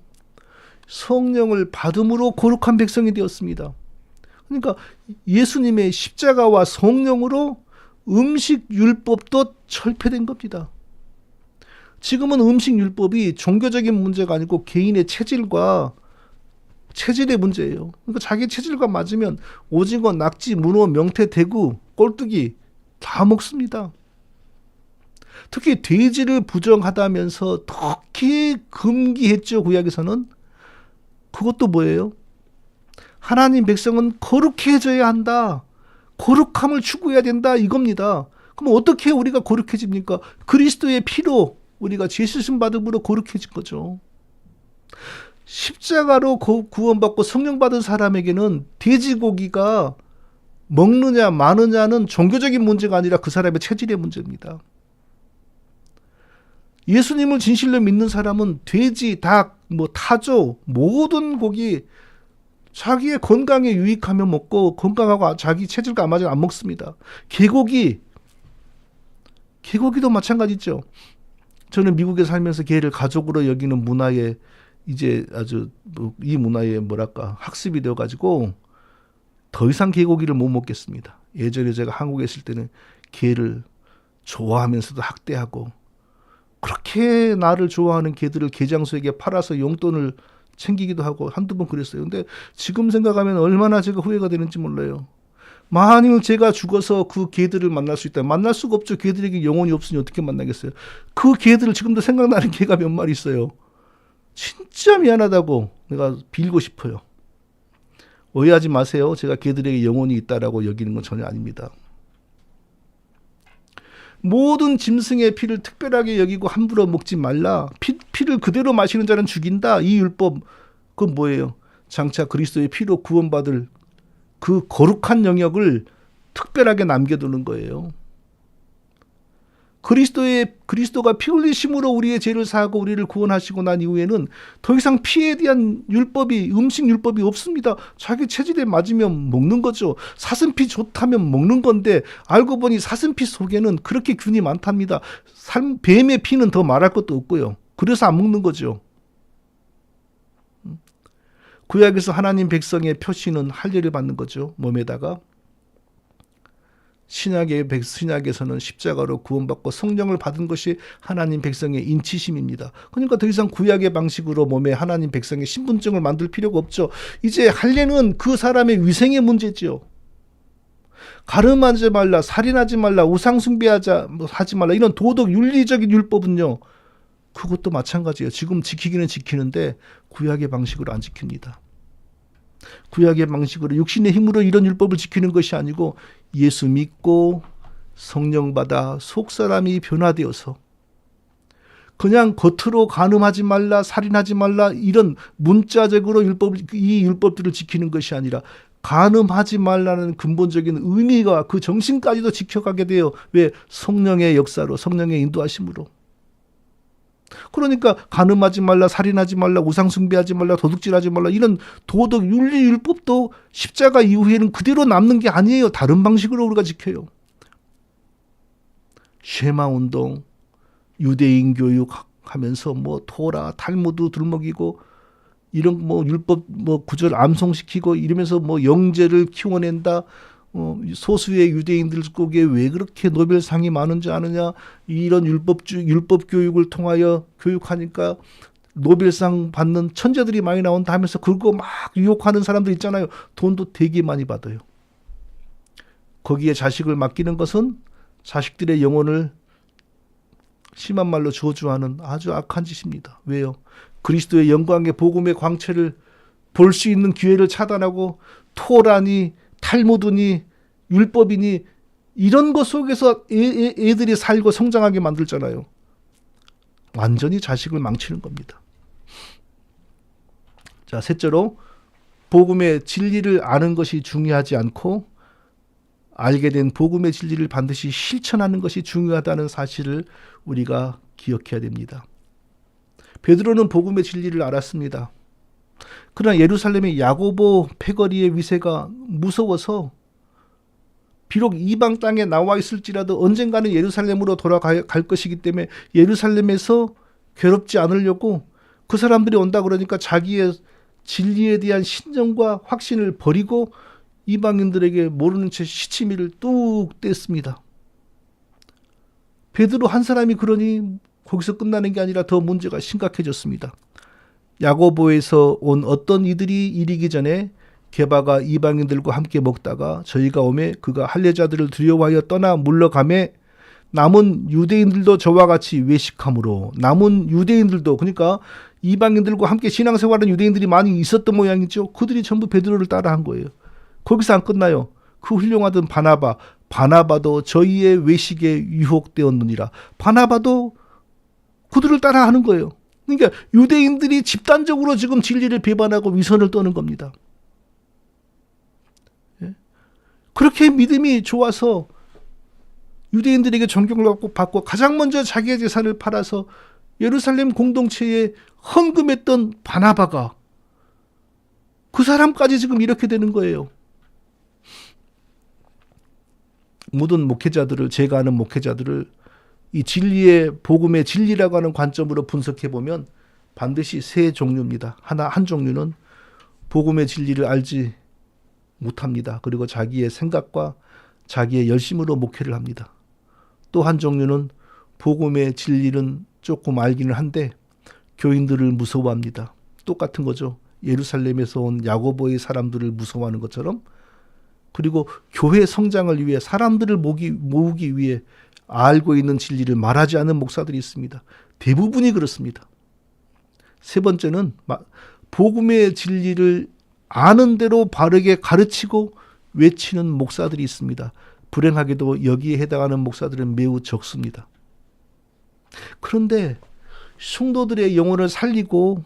성령을 받음으로 거룩한 백성이 되었습니다. 그러니까 예수님의 십자가와 성령으로 음식 율법도 철폐된 겁니다. 지금은 음식 율법이 종교적인 문제가 아니고 개인의 체질의 문제예요. 그러니까 자기 체질과 맞으면 오징어, 낙지, 문어, 명태, 대구, 꼴뚜기 다 먹습니다. 특히 돼지를 부정하다면서 특히 금기했죠. 구약에서는. 그것도 뭐예요? 하나님 백성은 거룩해져야 한다. 거룩함을 추구해야 된다. 이겁니다. 그럼 어떻게 우리가 거룩해집니까? 그리스도의 피로 우리가 죄 씻음 받음으로 거룩해진 거죠. 십자가로 구원받고 성령 받은 사람에게는 돼지고기가 먹느냐 마느냐는 종교적인 문제가 아니라 그 사람의 체질의 문제입니다. 예수님을 진실로 믿는 사람은 돼지, 닭, 타조 모든 고기 자기의 건강에 유익하면 먹고 건강하고 자기 체질과 안 맞으면 안 먹습니다. 개고기도 마찬가지죠. 저는 미국에 살면서 개를 가족으로 여기는 문화에 이제 아주 이 문화에 학습이 되어가지고 더 이상 개고기를 못 먹겠습니다. 예전에 제가 한국에 있을 때는 개를 좋아하면서도 학대하고 그렇게 나를 좋아하는 개들을 개장수에게 팔아서 용돈을 챙기기도 하고 한두 번 그랬어요. 근데 지금 생각하면 얼마나 제가 후회가 되는지 몰라요. 만일 제가 죽어서 그 개들을 만날 수 있다면 만날 수가 없죠. 개들에게 영혼이 없으니 어떻게 만나겠어요. 그 개들을 지금도 생각나는 개가 몇 마리 있어요. 진짜 미안하다고 내가 빌고 싶어요. 오해하지 마세요. 제가 개들에게 영혼이 있다라고 여기는 건 전혀 아닙니다. 모든 짐승의 피를 특별하게 여기고 함부로 먹지 말라. 피를 그대로 마시는 자는 죽인다. 이 율법, 그건 뭐예요? 장차 그리스도의 피로 구원받을 그 거룩한 영역을 특별하게 남겨두는 거예요. 그리스도가 피 흘리심으로 우리의 죄를 사하고 우리를 구원하시고 난 이후에는 더 이상 피에 대한 음식 율법이 없습니다. 자기 체질에 맞으면 먹는 거죠. 사슴피 좋다면 먹는 건데 알고 보니 사슴피 속에는 그렇게 균이 많답니다. 뱀의 피는 더 말할 것도 없고요. 그래서 안 먹는 거죠. 구약에서 하나님 백성의 표시는 할례를 받는 거죠. 몸에다가. 신약에서는 십자가로 구원받고 성령을 받은 것이 하나님 백성의 인치심입니다. 그러니까 더 이상 구약의 방식으로 몸에 하나님 백성의 신분증을 만들 필요가 없죠. 이제 할례는 그 사람의 위생의 문제죠. 가늠하지 말라, 살인하지 말라, 우상 숭배하지 말라, 이런 도덕 윤리적인 율법은요, 그것도 마찬가지예요. 지금 지키기는 지키는데 구약의 방식으로 안 지킵니다. 구약의 방식으로 육신의 힘으로 이런 율법을 지키는 것이 아니고 예수 믿고 성령 받아 속사람이 변화되어서 그냥 겉으로 간음하지 말라, 살인하지 말라, 이런 문자적으로 이 율법들을 지키는 것이 아니라 간음하지 말라는 근본적인 의미가 그 정신까지도 지켜가게 돼요. 왜? 성령의 역사로, 성령의 인도하심으로. 그러니까 간음하지 말라, 살인하지 말라, 우상 숭배하지 말라, 도둑질하지 말라, 이런 도덕 윤리 율법도 십자가 이후에는 그대로 남는 게 아니에요. 다른 방식으로 우리가 지켜요. 쉐마 운동, 유대인 교육 하면서 뭐 토라, 탈무드 들먹이고 이런 뭐 율법 구절 암송시키고 이러면서 뭐 영재를 키워낸다. 소수의 유대인들 속에 왜 그렇게 노벨상이 많은지 아느냐, 이런 율법 교육을 통하여 교육하니까 노벨상 받는 천재들이 많이 나온다 하면서 그거 막 유혹하는 사람들 있잖아요. 돈도 되게 많이 받아요. 거기에 자식을 맡기는 것은 자식들의 영혼을 심한 말로 저주하는 아주 악한 짓입니다. 왜요? 그리스도의 영광의 복음의 광채를 볼 수 있는 기회를 차단하고 토라니 탈무드니 율법이니 이런 것 속에서 애들이 살고 성장하게 만들잖아요. 완전히 자식을 망치는 겁니다. 자, 셋째로 복음의 진리를 아는 것이 중요하지 않고 알게 된 복음의 진리를 반드시 실천하는 것이 중요하다는 사실을 우리가 기억해야 됩니다. 베드로는 복음의 진리를 알았습니다. 그러나 예루살렘의 야고보 패거리의 위세가 무서워서 비록 이방 땅에 나와 있을지라도 언젠가는 예루살렘으로 돌아갈 것이기 때문에 예루살렘에서 괴롭지 않으려고 그 사람들이 온다 그러니까 자기의 진리에 대한 신정과 확신을 버리고 이방인들에게 모르는 채 시치미를 뚝 뗐습니다. 베드로 한 사람이 그러니 거기서 끝나는 게 아니라 더 문제가 심각해졌습니다. 야고보에서 온 어떤 이들이 이르기 전에 게바가 이방인들과 함께 먹다가 저희가 오매 그가 할례자들을 두려워하여 떠나 물러가매 남은 유대인들도 저와 같이 외식함으로, 남은 유대인들도, 그러니까 이방인들과 함께 신앙생활하는 유대인들이 많이 있었던 모양이죠. 그들이 전부 베드로를 따라한 거예요. 거기서 안 끝나요. 그 훌륭하던 바나바도 저희의 외식에 유혹되었느니라. 바나바도 그들을 따라하는 거예요. 그러니까 유대인들이 집단적으로 지금 진리를 배반하고 위선을 떠는 겁니다. 그렇게 믿음이 좋아서 유대인들에게 존경을 받고 가장 먼저 자기의 재산을 팔아서 예루살렘 공동체에 헌금했던 바나바가 그 사람까지 지금 이렇게 되는 거예요. 모든 목회자들을, 제가 아는 목회자들을 이 진리의 복음의 진리라고 하는 관점으로 분석해 보면 반드시 세 종류입니다. 한 종류는 복음의 진리를 알지 못합니다. 그리고 자기의 생각과 자기의 열심으로 목회를 합니다. 또 한 종류는 복음의 진리는 조금 알기는 한데 교인들을 무서워합니다. 똑같은 거죠. 예루살렘에서 온 야고보의 사람들을 무서워하는 것처럼. 그리고 교회 성장을 위해 사람들을 모으기 위해 알고 있는 진리를 말하지 않는 목사들이 있습니다. 대부분이 그렇습니다. 세 번째는 복음의 진리를 아는 대로 바르게 가르치고 외치는 목사들이 있습니다. 불행하게도 여기에 해당하는 목사들은 매우 적습니다. 그런데 성도들의 영혼을 살리고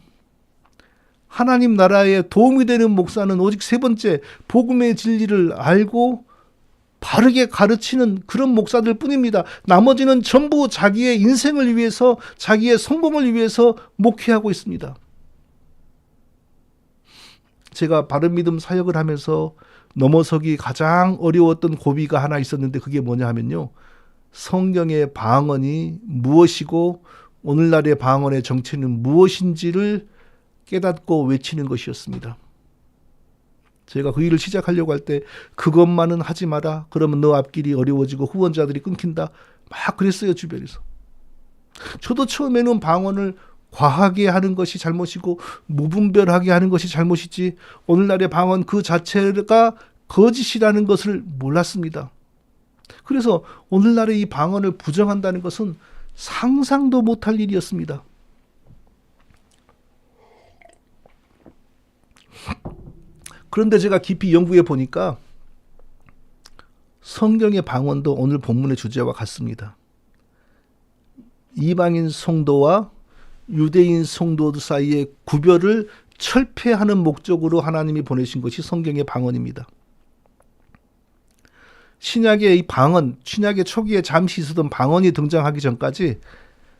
하나님 나라에 도움이 되는 목사는 오직 세 번째, 복음의 진리를 알고 바르게 가르치는 그런 목사들 뿐입니다. 나머지는 전부 자기의 인생을 위해서, 자기의 성공을 위해서 목회하고 있습니다. 제가 바른믿음 사역을 하면서 넘어서기 가장 어려웠던 고비가 하나 있었는데, 그게 뭐냐 하면요, 성경의 방언이 무엇이고 오늘날의 방언의 정체는 무엇인지를 깨닫고 외치는 것이었습니다. 제가 그 일을 시작하려고 할 때 그것만은 하지 마라, 그러면 너 앞길이 어려워지고 후원자들이 끊긴다, 막 그랬어요, 주변에서. 저도 처음에는 방언을 과하게 하는 것이 잘못이고 무분별하게 하는 것이 잘못이지, 오늘날의 방언 그 자체가 거짓이라는 것을 몰랐습니다. 그래서 오늘날의 이 방언을 부정한다는 것은 상상도 못할 일이었습니다. 그런데 제가 깊이 연구해 보니까 성경의 방언도 오늘 본문의 주제와 같습니다. 이방인 성도와 유대인 성도 사이의 구별을 철폐하는 목적으로 하나님이 보내신 것이 성경의 방언입니다. 신약의 이 방언, 신약의 초기에 잠시 있었던 방언이 등장하기 전까지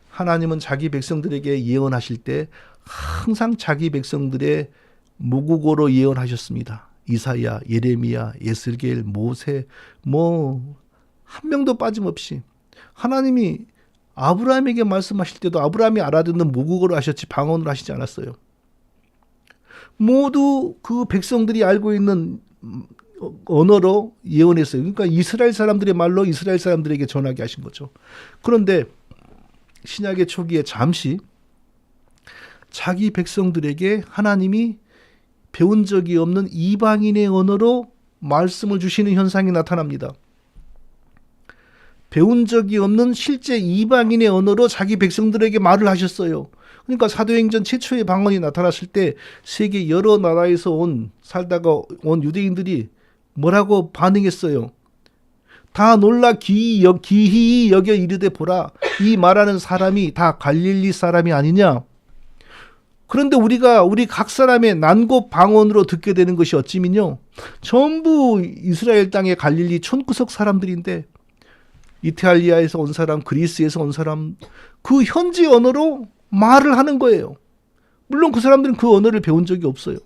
하나님은 자기 백성들에게 예언하실 때 항상 자기 백성들의 모국어로 예언하셨습니다. 이사야, 예레미야, 예스겔, 모세, 한 명도 빠짐없이. 하나님이 아브라함에게 말씀하실 때도 아브라함이 알아듣는 모국어로 하셨지 방언으로 하시지 않았어요. 모두 그 백성들이 알고 있는 언어로 예언했어요. 그러니까 이스라엘 사람들의 말로 이스라엘 사람들에게 전하게 하신 거죠. 그런데 신약의 초기에 잠시 자기 백성들에게 하나님이 배운 적이 없는 이방인의 언어로 말씀을 주시는 현상이 나타납니다. 배운 적이 없는 실제 이방인의 언어로 자기 백성들에게 말을 하셨어요. 그러니까 사도행전 최초의 방언이 나타났을 때 세계 여러 나라에서 살다가 온 유대인들이 뭐라고 반응했어요? 다 놀라 기이 여겨 이르되 보라, 이 말하는 사람이 다 갈릴리 사람이 아니냐? 그런데 우리 각 사람의 난곡 방언으로 듣게 되는 것이 어찌면요, 전부 이스라엘 땅의 갈릴리 촌구석 사람들인데, 이탈리아에서 온 사람, 그리스에서 온 사람, 그 현지 언어로 말을 하는 거예요. 물론 그 사람들은 그 언어를 배운 적이 없어요.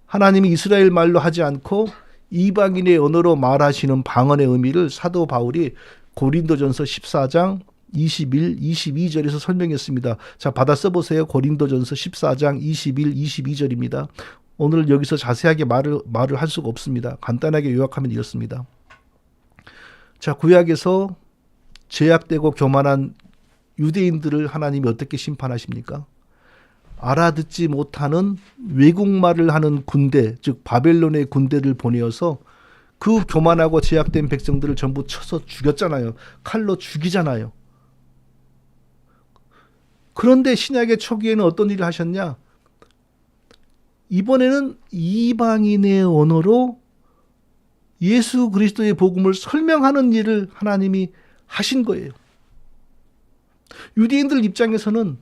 하나님이 이스라엘 말로 하지 않고 이방인의 언어로 말하시는 방언의 의미를 사도 바울이 고린도전서 14장 21, 22절에서 설명했습니다. 자, 받아 써보세요. 고린도전서 14장 21, 22절입니다. 오늘 여기서 자세하게 말을 할 수가 없습니다. 간단하게 요약하면 이렇습니다. 자, 구약에서 제약되고 교만한 유대인들을 하나님이 어떻게 심판하십니까? 알아듣지 못하는 외국말을 하는 군대, 즉 바벨론의 군대를 보내어서 그 교만하고 제약된 백성들을 전부 쳐서 죽였잖아요. 칼로 죽이잖아요. 그런데 신약의 초기에는 어떤 일을 하셨냐? 이번에는 이방인의 언어로 예수 그리스도의 복음을 설명하는 일을 하나님이 하신 거예요. 유대인들 입장에서는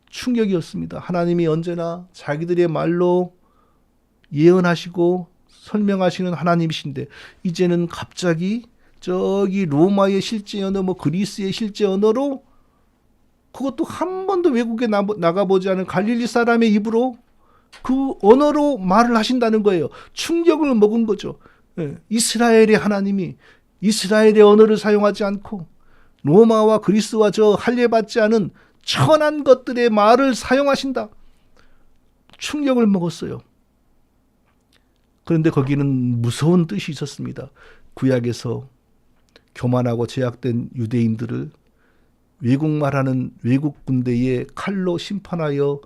충격이었습니다. 하나님이 언제나 자기들의 말로 예언하시고 설명하시는 하나님이신데, 이제는 갑자기 저기 로마의 실제 언어, 그리스의 실제 언어로, 그것도 한 번도 외국에 나가보지 않은 갈릴리 사람의 입으로 그 언어로 말을 하신다는 거예요. 충격을 먹은 거죠. 이스라엘의 하나님이 이스라엘의 언어를 사용하지 않고 로마와 그리스와 저 할례받지 않은 천한 것들의 말을 사용하신다. 충격을 먹었어요. 그런데 거기는 무서운 뜻이 있었습니다. 구약에서 교만하고 제약된 유대인들을 외국말하는 외국 군대의 칼로 심판하여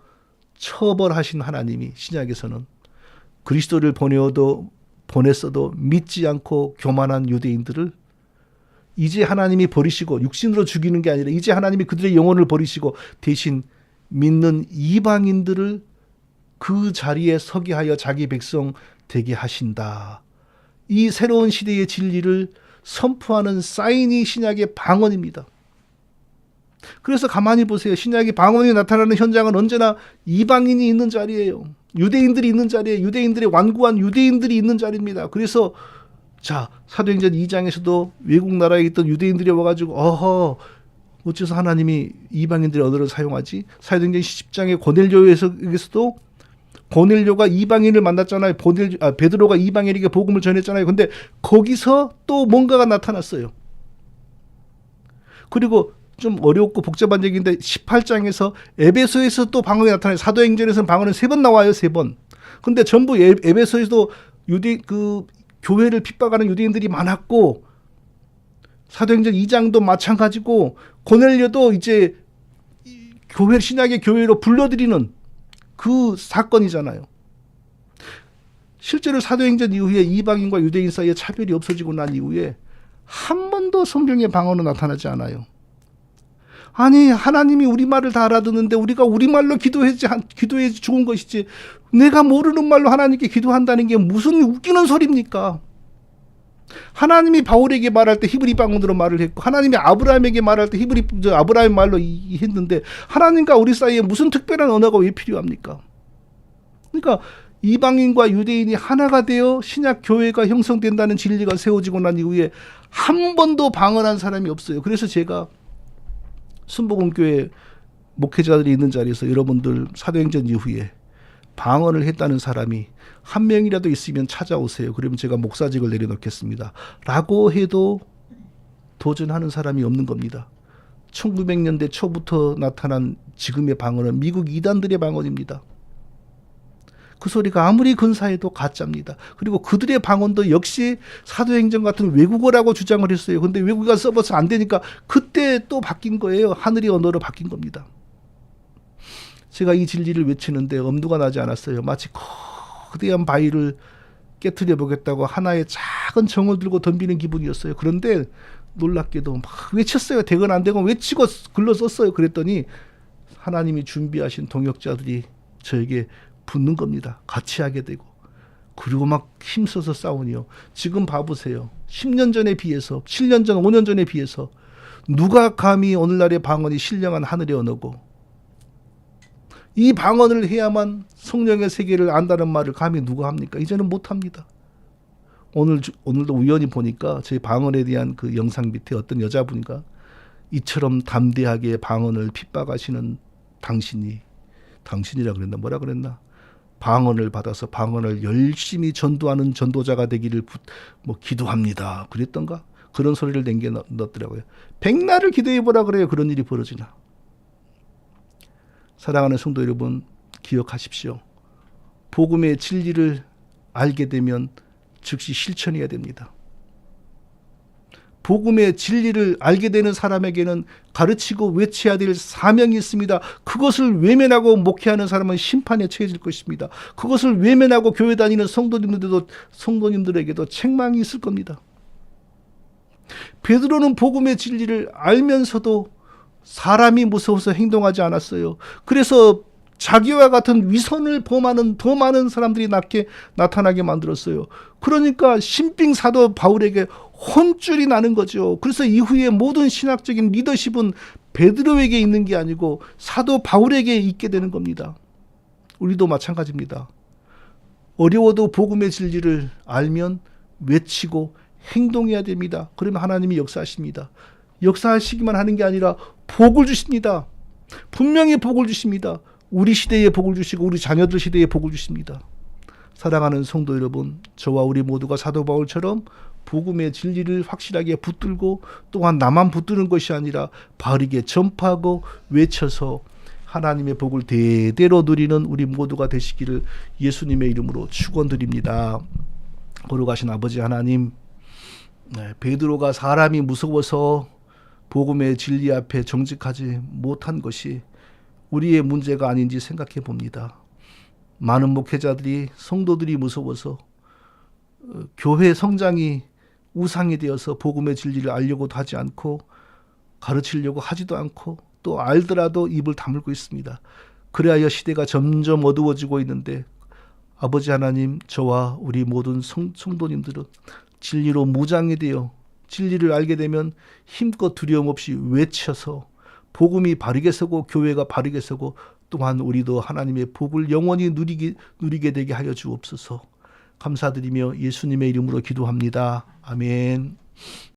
처벌하신 하나님이 신약에서는 그리스도를 보냈어도 믿지 않고 교만한 유대인들을 이제 하나님이 버리시고, 육신으로 죽이는 게 아니라 이제 하나님이 그들의 영혼을 버리시고 대신 믿는 이방인들을 그 자리에 서게 하여 자기 백성 되게 하신다. 이 새로운 시대의 진리를 선포하는 사인이 신약의 방언입니다. 그래서 가만히 보세요. 신약의 방언이 나타나는 현장은 언제나 이방인이 있는 자리예요. 유대인들이 있는 자리에 유대인들의 완고한 유대인들이 있는 자리입니다. 그래서 자, 사도행전 2장에서도 외국 나라에 있던 유대인들이 와가지고 어허, 어째서 하나님이 이방인들의 언어를 사용하지? 사도행전 10장의 고넬료에서도 고넬료가 이방인을 만났잖아요. 베드로가 이방인에게 복음을 전했잖아요. 근데 거기서 또 뭔가가 나타났어요. 그리고 좀 어렵고 복잡한 얘기인데 18장에서 에베소에서 또 방언이 나타나요. 사도행전에서는 방언은 3번 나와요. 3번. 근데 전부 에베소에서도 교회를 핍박하는 유대인들이 많았고, 사도행전 2장도 마찬가지고, 고넬료도 이제 신약의 교회로 불러들이는 그 사건이잖아요. 실제로 사도행전 이후에 이방인과 유대인 사이에 차별이 없어지고 난 이후에 한 번도 성경의 방언은 나타나지 않아요. 아니, 하나님이 우리말을 다 알아듣는데 우리가 우리말로 기도해야지 좋은 것이지, 내가 모르는 말로 하나님께 기도한다는 게 무슨 웃기는 소리입니까? 하나님이 바울에게 말할 때 히브리 방언으로 말을 했고, 하나님이 아브라함에게 말할 때 아브라함 말로 했는데, 하나님과 우리 사이에 무슨 특별한 언어가 왜 필요합니까? 그러니까 이방인과 유대인이 하나가 되어 신약 교회가 형성된다는 진리가 세워지고 난 이후에 한 번도 방언한 사람이 없어요. 그래서 제가 순복음교회 목회자들이 있는 자리에서 여러분들 사도행전 이후에 방언을 했다는 사람이 한 명이라도 있으면 찾아오세요. 그러면 제가 목사직을 내려놓겠습니다. 라고 해도 도전하는 사람이 없는 겁니다. 1900년대 초부터 나타난 지금의 방언은 미국 이단들의 방언입니다. 그 소리가 아무리 근사해도 가짜입니다. 그리고 그들의 방언도 역시 사도행전 같은 외국어라고 주장을 했어요. 근데 외국어가 써봐서 안 되니까 그때 또 바뀐 거예요. 하늘의 언어로 바뀐 겁니다. 제가 이 진리를 외치는데 엄두가 나지 않았어요. 마치 거대한 바위를 깨트려 보겠다고 하나의 작은 정을 들고 덤비는 기분이었어요. 그런데 놀랍게도 막 외쳤어요. 되건 안 되건 외치고 글로 썼어요. 그랬더니 하나님이 준비하신 동역자들이 저에게 붙는 겁니다. 같이 하게 되고. 그리고 막 힘써서 싸우니요. 지금 봐보세요. 10년 전에 비해서, 7년 전, 5년 전에 비해서 누가 감히 오늘날의 방언이 신령한 하늘의 언어고, 이 방언을 해야만 성령의 세계를 안다는 말을 감히 누가 합니까? 이제는 못합니다. 오늘도 우연히 보니까 제 방언에 대한 그 영상 밑에 어떤 여자분이가 이처럼 담대하게 방언을 핍박하시는 당신이라 그랬나 뭐라 그랬나, 방언을 받아서 방언을 열심히 전도하는 전도자가 되기를 기도합니다. 그랬던가? 그런 소리를 넣었더라고요. 백날을 기도해보라 그래요. 그런 일이 벌어지나. 사랑하는 성도 여러분, 기억하십시오. 복음의 진리를 알게 되면 즉시 실천해야 됩니다. 복음의 진리를 알게 되는 사람에게는 가르치고 외쳐야 될 사명이 있습니다. 그것을 외면하고 목회하는 사람은 심판에 처해질 것입니다. 그것을 외면하고 교회 다니는 성도님들에게도 책망이 있을 겁니다. 베드로는 복음의 진리를 알면서도 사람이 무서워서 행동하지 않았어요. 그래서 자기와 같은 위선을 범하는 더 많은 사람들이 나타나게 만들었어요. 그러니까 신빙 사도 바울에게 혼쭐이 나는 거죠. 그래서 이후에 모든 신학적인 리더십은 베드로에게 있는 게 아니고 사도 바울에게 있게 되는 겁니다. 우리도 마찬가지입니다. 어려워도 복음의 진리를 알면 외치고 행동해야 됩니다. 그러면 하나님이 역사하십니다. 역사하시기만 하는 게 아니라 복을 주십니다. 분명히 복을 주십니다. 우리 시대에 복을 주시고 우리 자녀들 시대에 복을 주십니다. 사랑하는 성도 여러분, 저와 우리 모두가 사도 바울처럼 복음의 진리를 확실하게 붙들고, 또한 나만 붙드는 것이 아니라 바르게 전파하고 외쳐서 하나님의 복을 대대로 누리는 우리 모두가 되시기를 예수님의 이름으로 축원드립니다. 거룩하신 아버지 하나님, 베드로가 사람이 무서워서 복음의 진리 앞에 정직하지 못한 것이 우리의 문제가 아닌지 생각해 봅니다. 많은 목회자들이, 성도들이 무서워서 교회 성장이 우상이 되어서 복음의 진리를 알려고도 하지 않고 가르치려고 하지도 않고, 또 알더라도 입을 다물고 있습니다. 그래야 시대가 점점 어두워지고 있는데, 아버지 하나님, 저와 우리 모든 성도님들은 진리로 무장이 되어 진리를 알게 되면 힘껏 두려움 없이 외쳐서 복음이 바르게 서고 교회가 바르게 서고 또한 우리도 하나님의 복을 영원히 누리게 되게 하여 주옵소서. 감사드리며 예수님의 이름으로 기도합니다. 아멘.